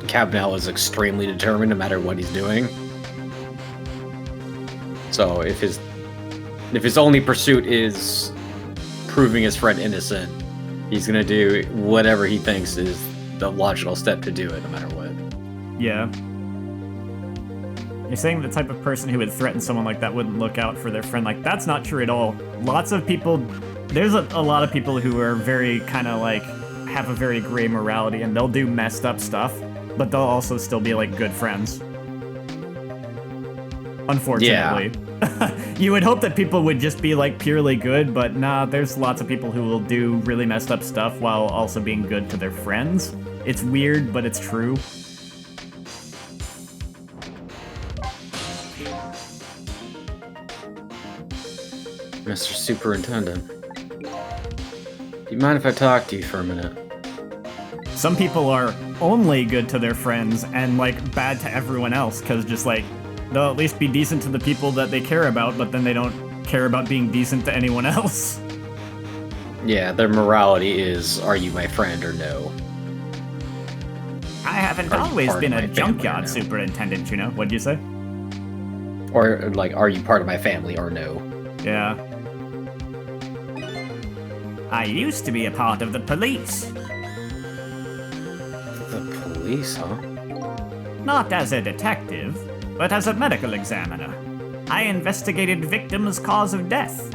Cabnell is extremely determined no matter what he's doing. So if his only pursuit is proving his friend innocent, he's gonna do whatever he thinks is the logical step to do it, no matter what. Yeah. You're saying the type of person who would threaten someone like that wouldn't look out for their friend. Like, that's not true at all. Lots of people... There's a lot of people who are very kind of like... have a very gray morality, and they'll do messed up stuff, but they'll also still be like good friends. Unfortunately. Yeah. You would hope that people would just be like purely good, but nah, there's lots of people who will do really messed up stuff while also being good to their friends. It's weird, but it's true. Mr. Superintendent, do you mind if I talk to you for a minute? Some people are only good to their friends and, like, bad to everyone else, because just, like, they'll at least be decent to the people that they care about, but then they don't care about being decent to anyone else. Yeah, their morality is, are you my friend or no? I haven't Are you always part been of a my family or junkyard no? superintendent, you know? What'd you say? Or, like, are you part of my family or no? Yeah. I used to be a part of the police. The police, huh? Not as a detective, but as a medical examiner. I investigated victims' cause of death.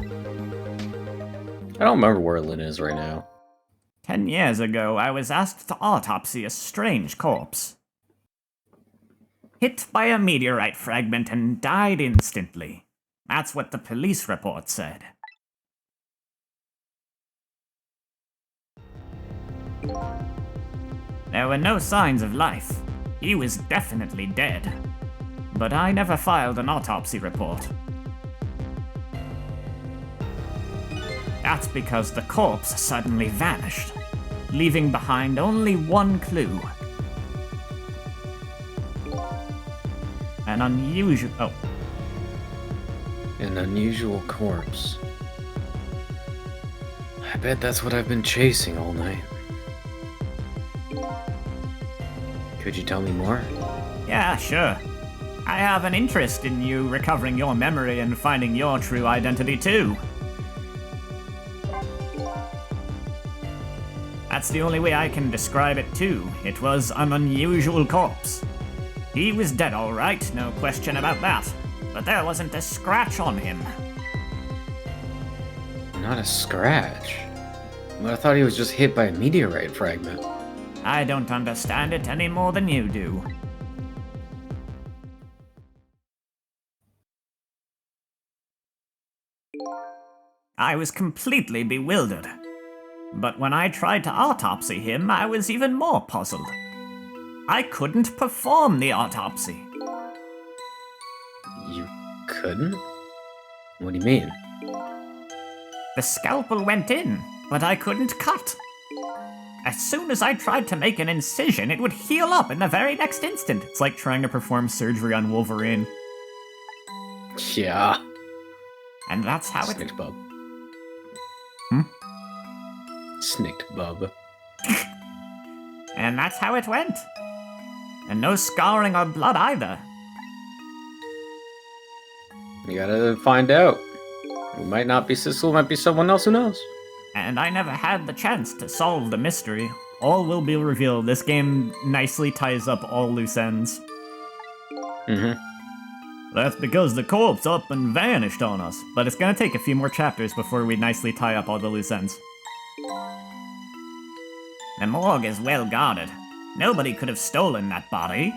I don't remember where Lynn is right now. 10 years ago, I was asked to autopsy a strange corpse. Hit by a meteorite fragment and died instantly. That's what the police report said. There were no signs of life. He was definitely dead. But I never filed an autopsy report. That's because the corpse suddenly vanished, leaving behind only one clue. An unusual... Oh, An unusual corpse. I bet that's what I've been chasing all night. Could you tell me more? yeah, sure. I have an interest in you recovering your memory and finding your true identity too. That's the only way I can describe it too. It was an unusual corpse. He was dead all right, no question about that. But there wasn't a scratch on him. Not a scratch. But I thought he was just hit by a meteorite fragment. I don't understand it any more than you do. I was completely bewildered. But when I tried to autopsy him, I was even more puzzled. I couldn't perform the autopsy. You couldn't? What do you mean? The scalpel went in, but I couldn't cut. As soon as I tried to make an incision, it would heal up in the very next instant. It's like trying to perform surgery on Wolverine. Yeah. And that's how it... Snicked bub. Hmm? Snicked bub. And that's how it went. And no scarring or blood either. You gotta find out. It might not be Sissel, it might be someone else, who knows? And I never had the chance to solve the mystery. All will be revealed. This game nicely ties up all loose ends. Mm-hmm. That's because the corpse up and vanished on us. But it's gonna take a few more chapters before we nicely tie up all the loose ends. The morgue is well guarded. Nobody could have stolen that body.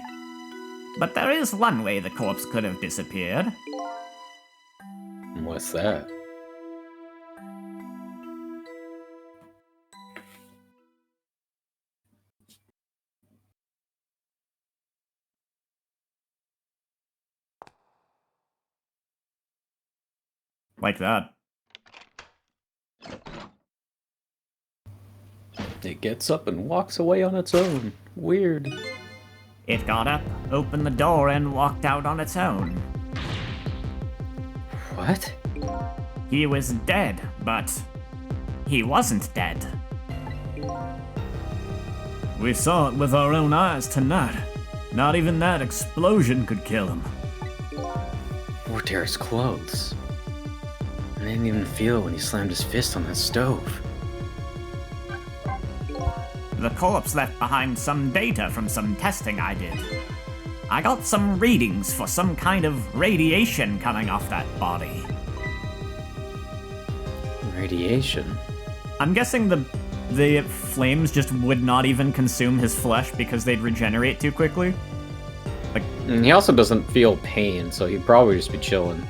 But there is one way the corpse could have disappeared. What's that? Like that. It gets up and walks away on its own. Weird. It got up, opened the door, and walked out on its own. What? He was dead, but he wasn't dead. We saw it with our own eyes tonight. Not even that explosion could kill him. Wore his clothes. I didn't even feel it when he slammed his fist on that stove. The corpse left behind some data from some testing I did. I got some readings for some kind of radiation coming off that body. Radiation? I'm guessing the flames just would not even consume his flesh because they'd regenerate too quickly. And he also doesn't feel pain, so he'd probably just be chilling.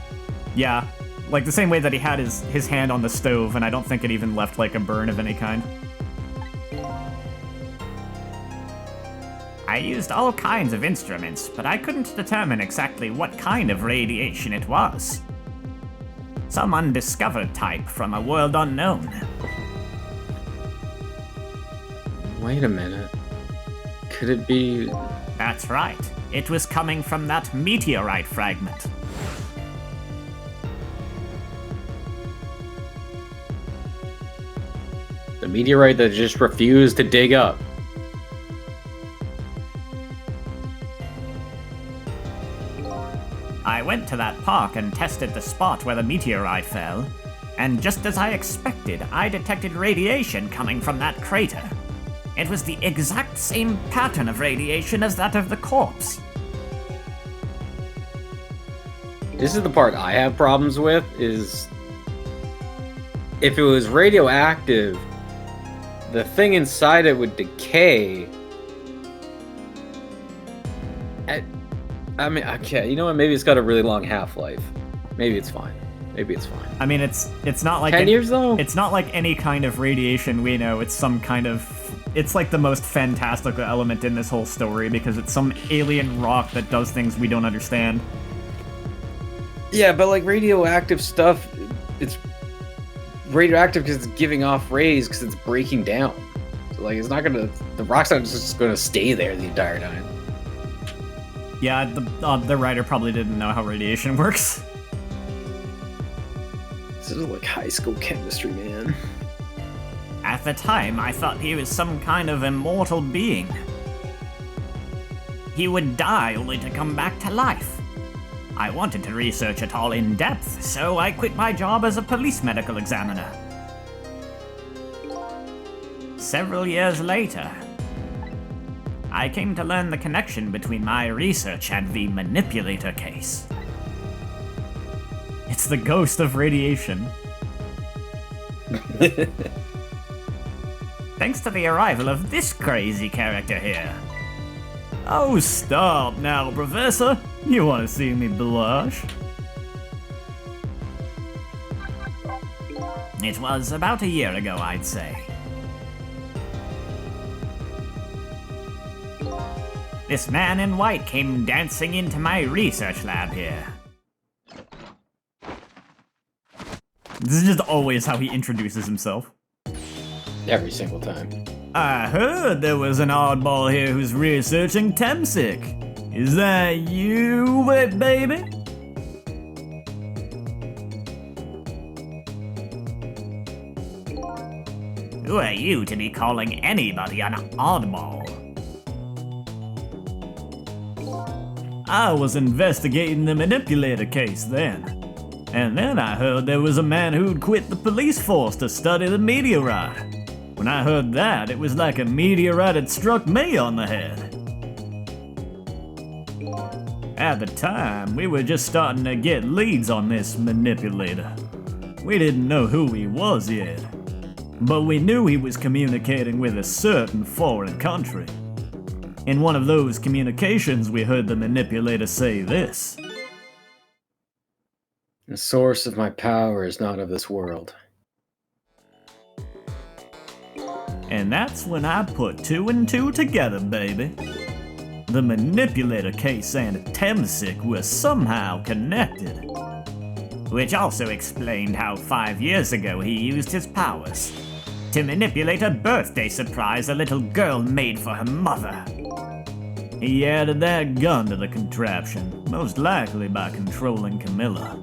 Yeah, like the same way that he had his hand on the stove, and I don't think it even left like a burn of any kind. I used all kinds of instruments, but I couldn't determine exactly what kind of radiation it was. Some undiscovered type from a world unknown. Wait a minute. Could it be... That's right. It was coming from that meteorite fragment. meteorite that just refused to dig up. I went to that park and tested the spot where the meteorite fell, and just as I expected, I detected radiation coming from that crater. It was the exact same pattern of radiation as that of the corpse. This is the part I have problems with, is if it was radioactive, the thing inside it would decay. I mean, okay, you know what? Maybe it's got a really long half-life. Maybe it's fine. Maybe it's fine. I mean, it's not like 10 years though? It's not like any kind of radiation we know. It's some kind of. It's like the most fantastical element in this whole story because it's some alien rock that does things we don't understand. Yeah, but like radioactive stuff, it's radioactive because it's giving off rays because it's breaking down. So like, it's not gonna. The rock's not just gonna stay there the entire time. Yeah, the writer probably didn't know how radiation works. This is like high school chemistry, man. At the time, I thought he was some kind of immortal being. He would die only to come back to life. I wanted to research it all in depth, so I quit my job as a police medical examiner. Several years later, I came to learn the connection between my research and the Manipulator case. It's the ghost of radiation. Thanks to the arrival of this crazy character here. Oh, stop now, Professor. You want to see me blush? It was about a year ago, I'd say. This man in white came dancing into my research lab here. This is just always how he introduces himself. Every single time. I heard there was an oddball here who's researching Temsic. Is that you, baby? Who are you to be calling anybody an oddball? I was investigating the Manipulator case then. And then I heard there was a man who'd quit the police force to study the meteorite. When I heard that, it was like a meteorite had struck me on the head. At the time, we were just starting to get leads on this Manipulator. We didn't know who he was yet, but we knew he was communicating with a certain foreign country. In one of those communications, we heard the Manipulator say this. The source of my power is not of this world. And that's when I put two and two together, baby. The Manipulator case and Temsic were somehow connected. Which also explained how 5 years ago he used his powers to manipulate a birthday surprise a little girl made for her mother. He added that gun to the contraption, most likely by controlling Camilla.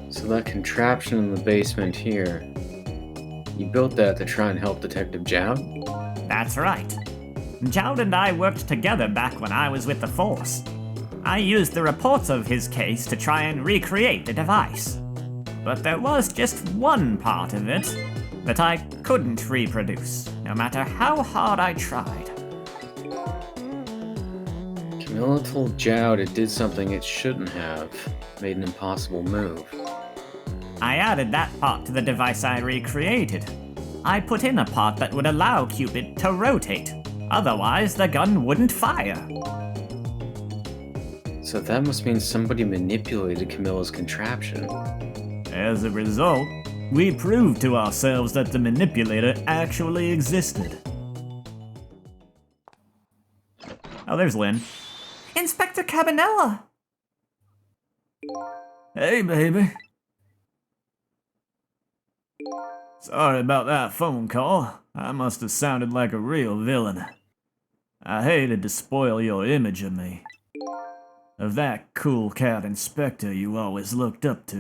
So that contraption in the basement here, you built that to try and help Detective Jowd? That's right. Jowd and I worked together back when I was with the Force. I used the reports of his case to try and recreate the device. But there was just one part of it that I couldn't reproduce, no matter how hard I tried. Camilla told Jowd it did something it shouldn't have, made an impossible move. I added that part to the device I recreated. I put in a part that would allow Cupid to rotate, otherwise the gun wouldn't fire. So that must mean somebody manipulated Camilla's contraption. As a result, we proved to ourselves that the Manipulator actually existed. Oh, there's Lynn. Inspector Cabanella! Hey, baby. Sorry about that phone call. I must have sounded like a real villain. I hated to spoil your image of me. Of that cool cat inspector you always looked up to.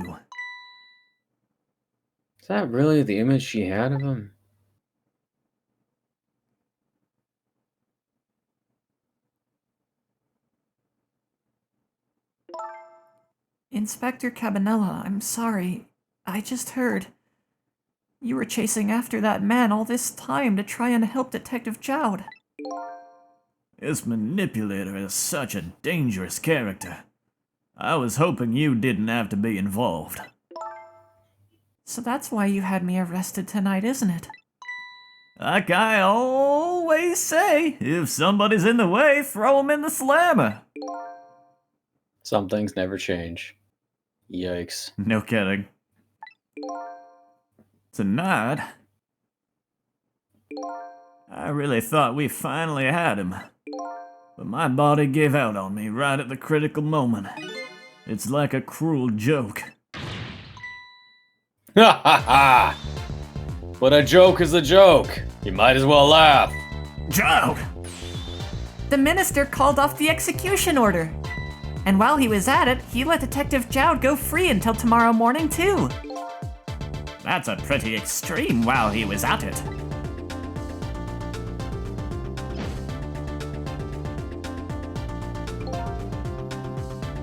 Is that really the image she had of him? Inspector Cabanella, I'm sorry. I just heard. You were chasing after that man all this time to try and help Detective Jowd. This Manipulator is such a dangerous character. I was hoping you didn't have to be involved. So that's why you had me arrested tonight, isn't it? Like I always say, if somebody's in the way, throw 'em in the slammer. Some things never change. Yikes. No kidding. Tonight, I really thought we finally had him. But my body gave out on me right at the critical moment. It's like a cruel joke. Ha ha ha! But a joke is a joke. You might as well laugh. Jowd! The minister called off the execution order. And while he was at it, he let Detective Jowd go free until tomorrow morning, too. That's a pretty extreme while he was at it.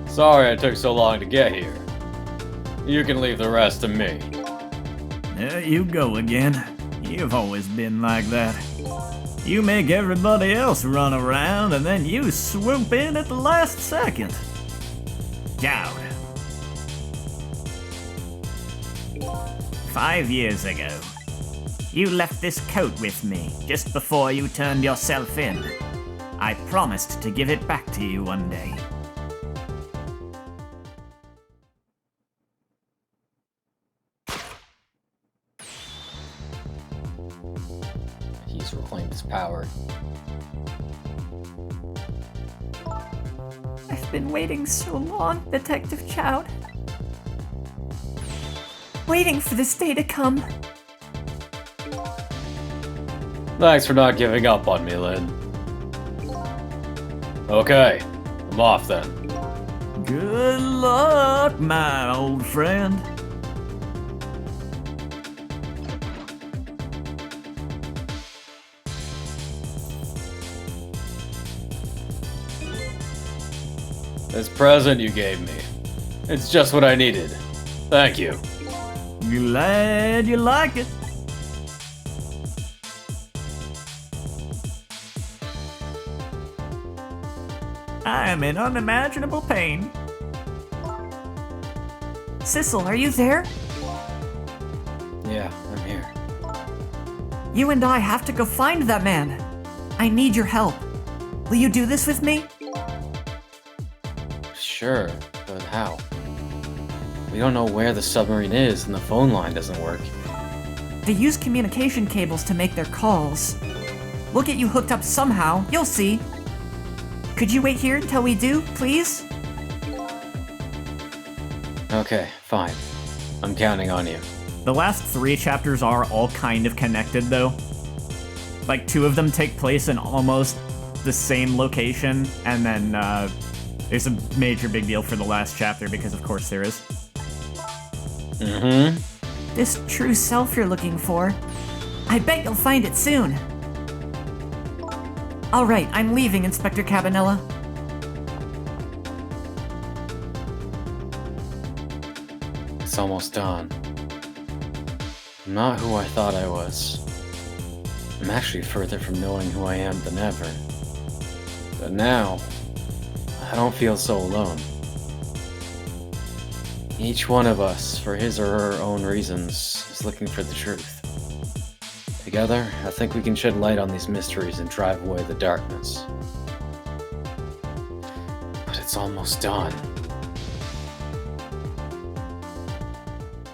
Sorry it took so long to get here. You can leave the rest to me. There you go again. You've always been like that. You make everybody else run around and then you swoop in at the last second. Jowd. 5 years ago, you left this coat with me just before you turned yourself in. I promised to give it back to you one day. He's reclaimed his power. I've been waiting so long, Detective Jowd. Waiting for this day to come. Thanks for not giving up on me, Lynn. Okay, I'm off then. Good luck, my old friend. This present you gave me. It's just what I needed. Thank you. Glad you like it. I am in unimaginable pain. Sissel, are you there? Yeah, I'm here. You and I have to go find that man. I need your help. Will you do this with me? Sure, but how? We don't know where the submarine is and the phone line doesn't work. They use communication cables to make their calls. We'll get you hooked up somehow, you'll see. Could you wait here until we do, please? Okay, fine. I'm counting on you. The last 3 chapters are all kind of connected, though. Like, 2 of them take place in almost the same location, and then there's a major big deal for the last chapter, because of course there is. Mm-hmm. This true self you're looking for. I bet you'll find it soon. All right, I'm leaving, Inspector Cabanella. It's almost done. I'm not who I thought I was. I'm actually further from knowing who I am than ever. But now, I don't feel so alone. Each one of us, for his or her own reasons, is looking for the truth. Together, I think we can shed light on these mysteries and drive away the darkness. But it's almost done.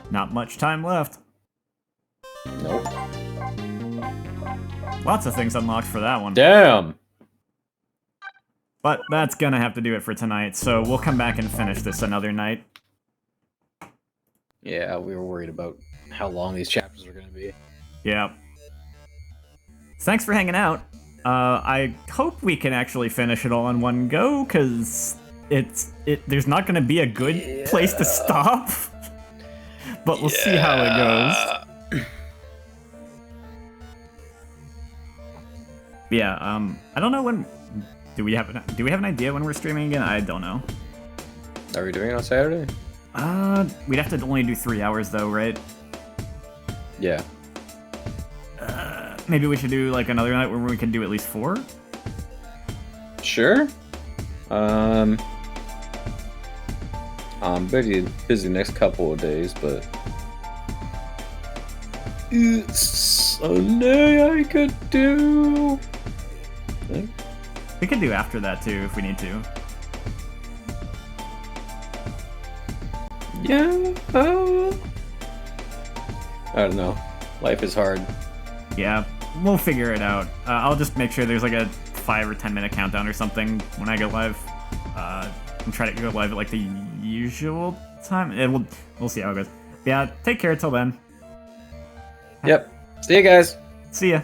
Not much time left. Nope. Lots of things unlocked for that one. Damn! But that's gonna have to do it for tonight, so we'll come back and finish this another night. Yeah, we were worried about how long these chapters were going to be. Yeah. Thanks for hanging out. I hope we can actually finish it all in one go, because there's not gonna be a good place to stop. But we'll see how it goes. Yeah, I don't know when. Do we have an idea when we're streaming again? I don't know. Are we doing it on Saturday? We'd have to only do 3 hours though, right? Yeah. Maybe we should do like another night where we can do at least 4. Sure. I'm busy next couple of days, but Sunday I could do. We could do after that too if we need to. Yeah. I don't know. Life is hard. Yeah, we'll figure it out. I'll just make sure there's like a 5 or 10 minute countdown or something when I go live. And try to go live at like the usual time. And we'll see how it goes. Yeah, take care till then. Yep. See you guys. See ya.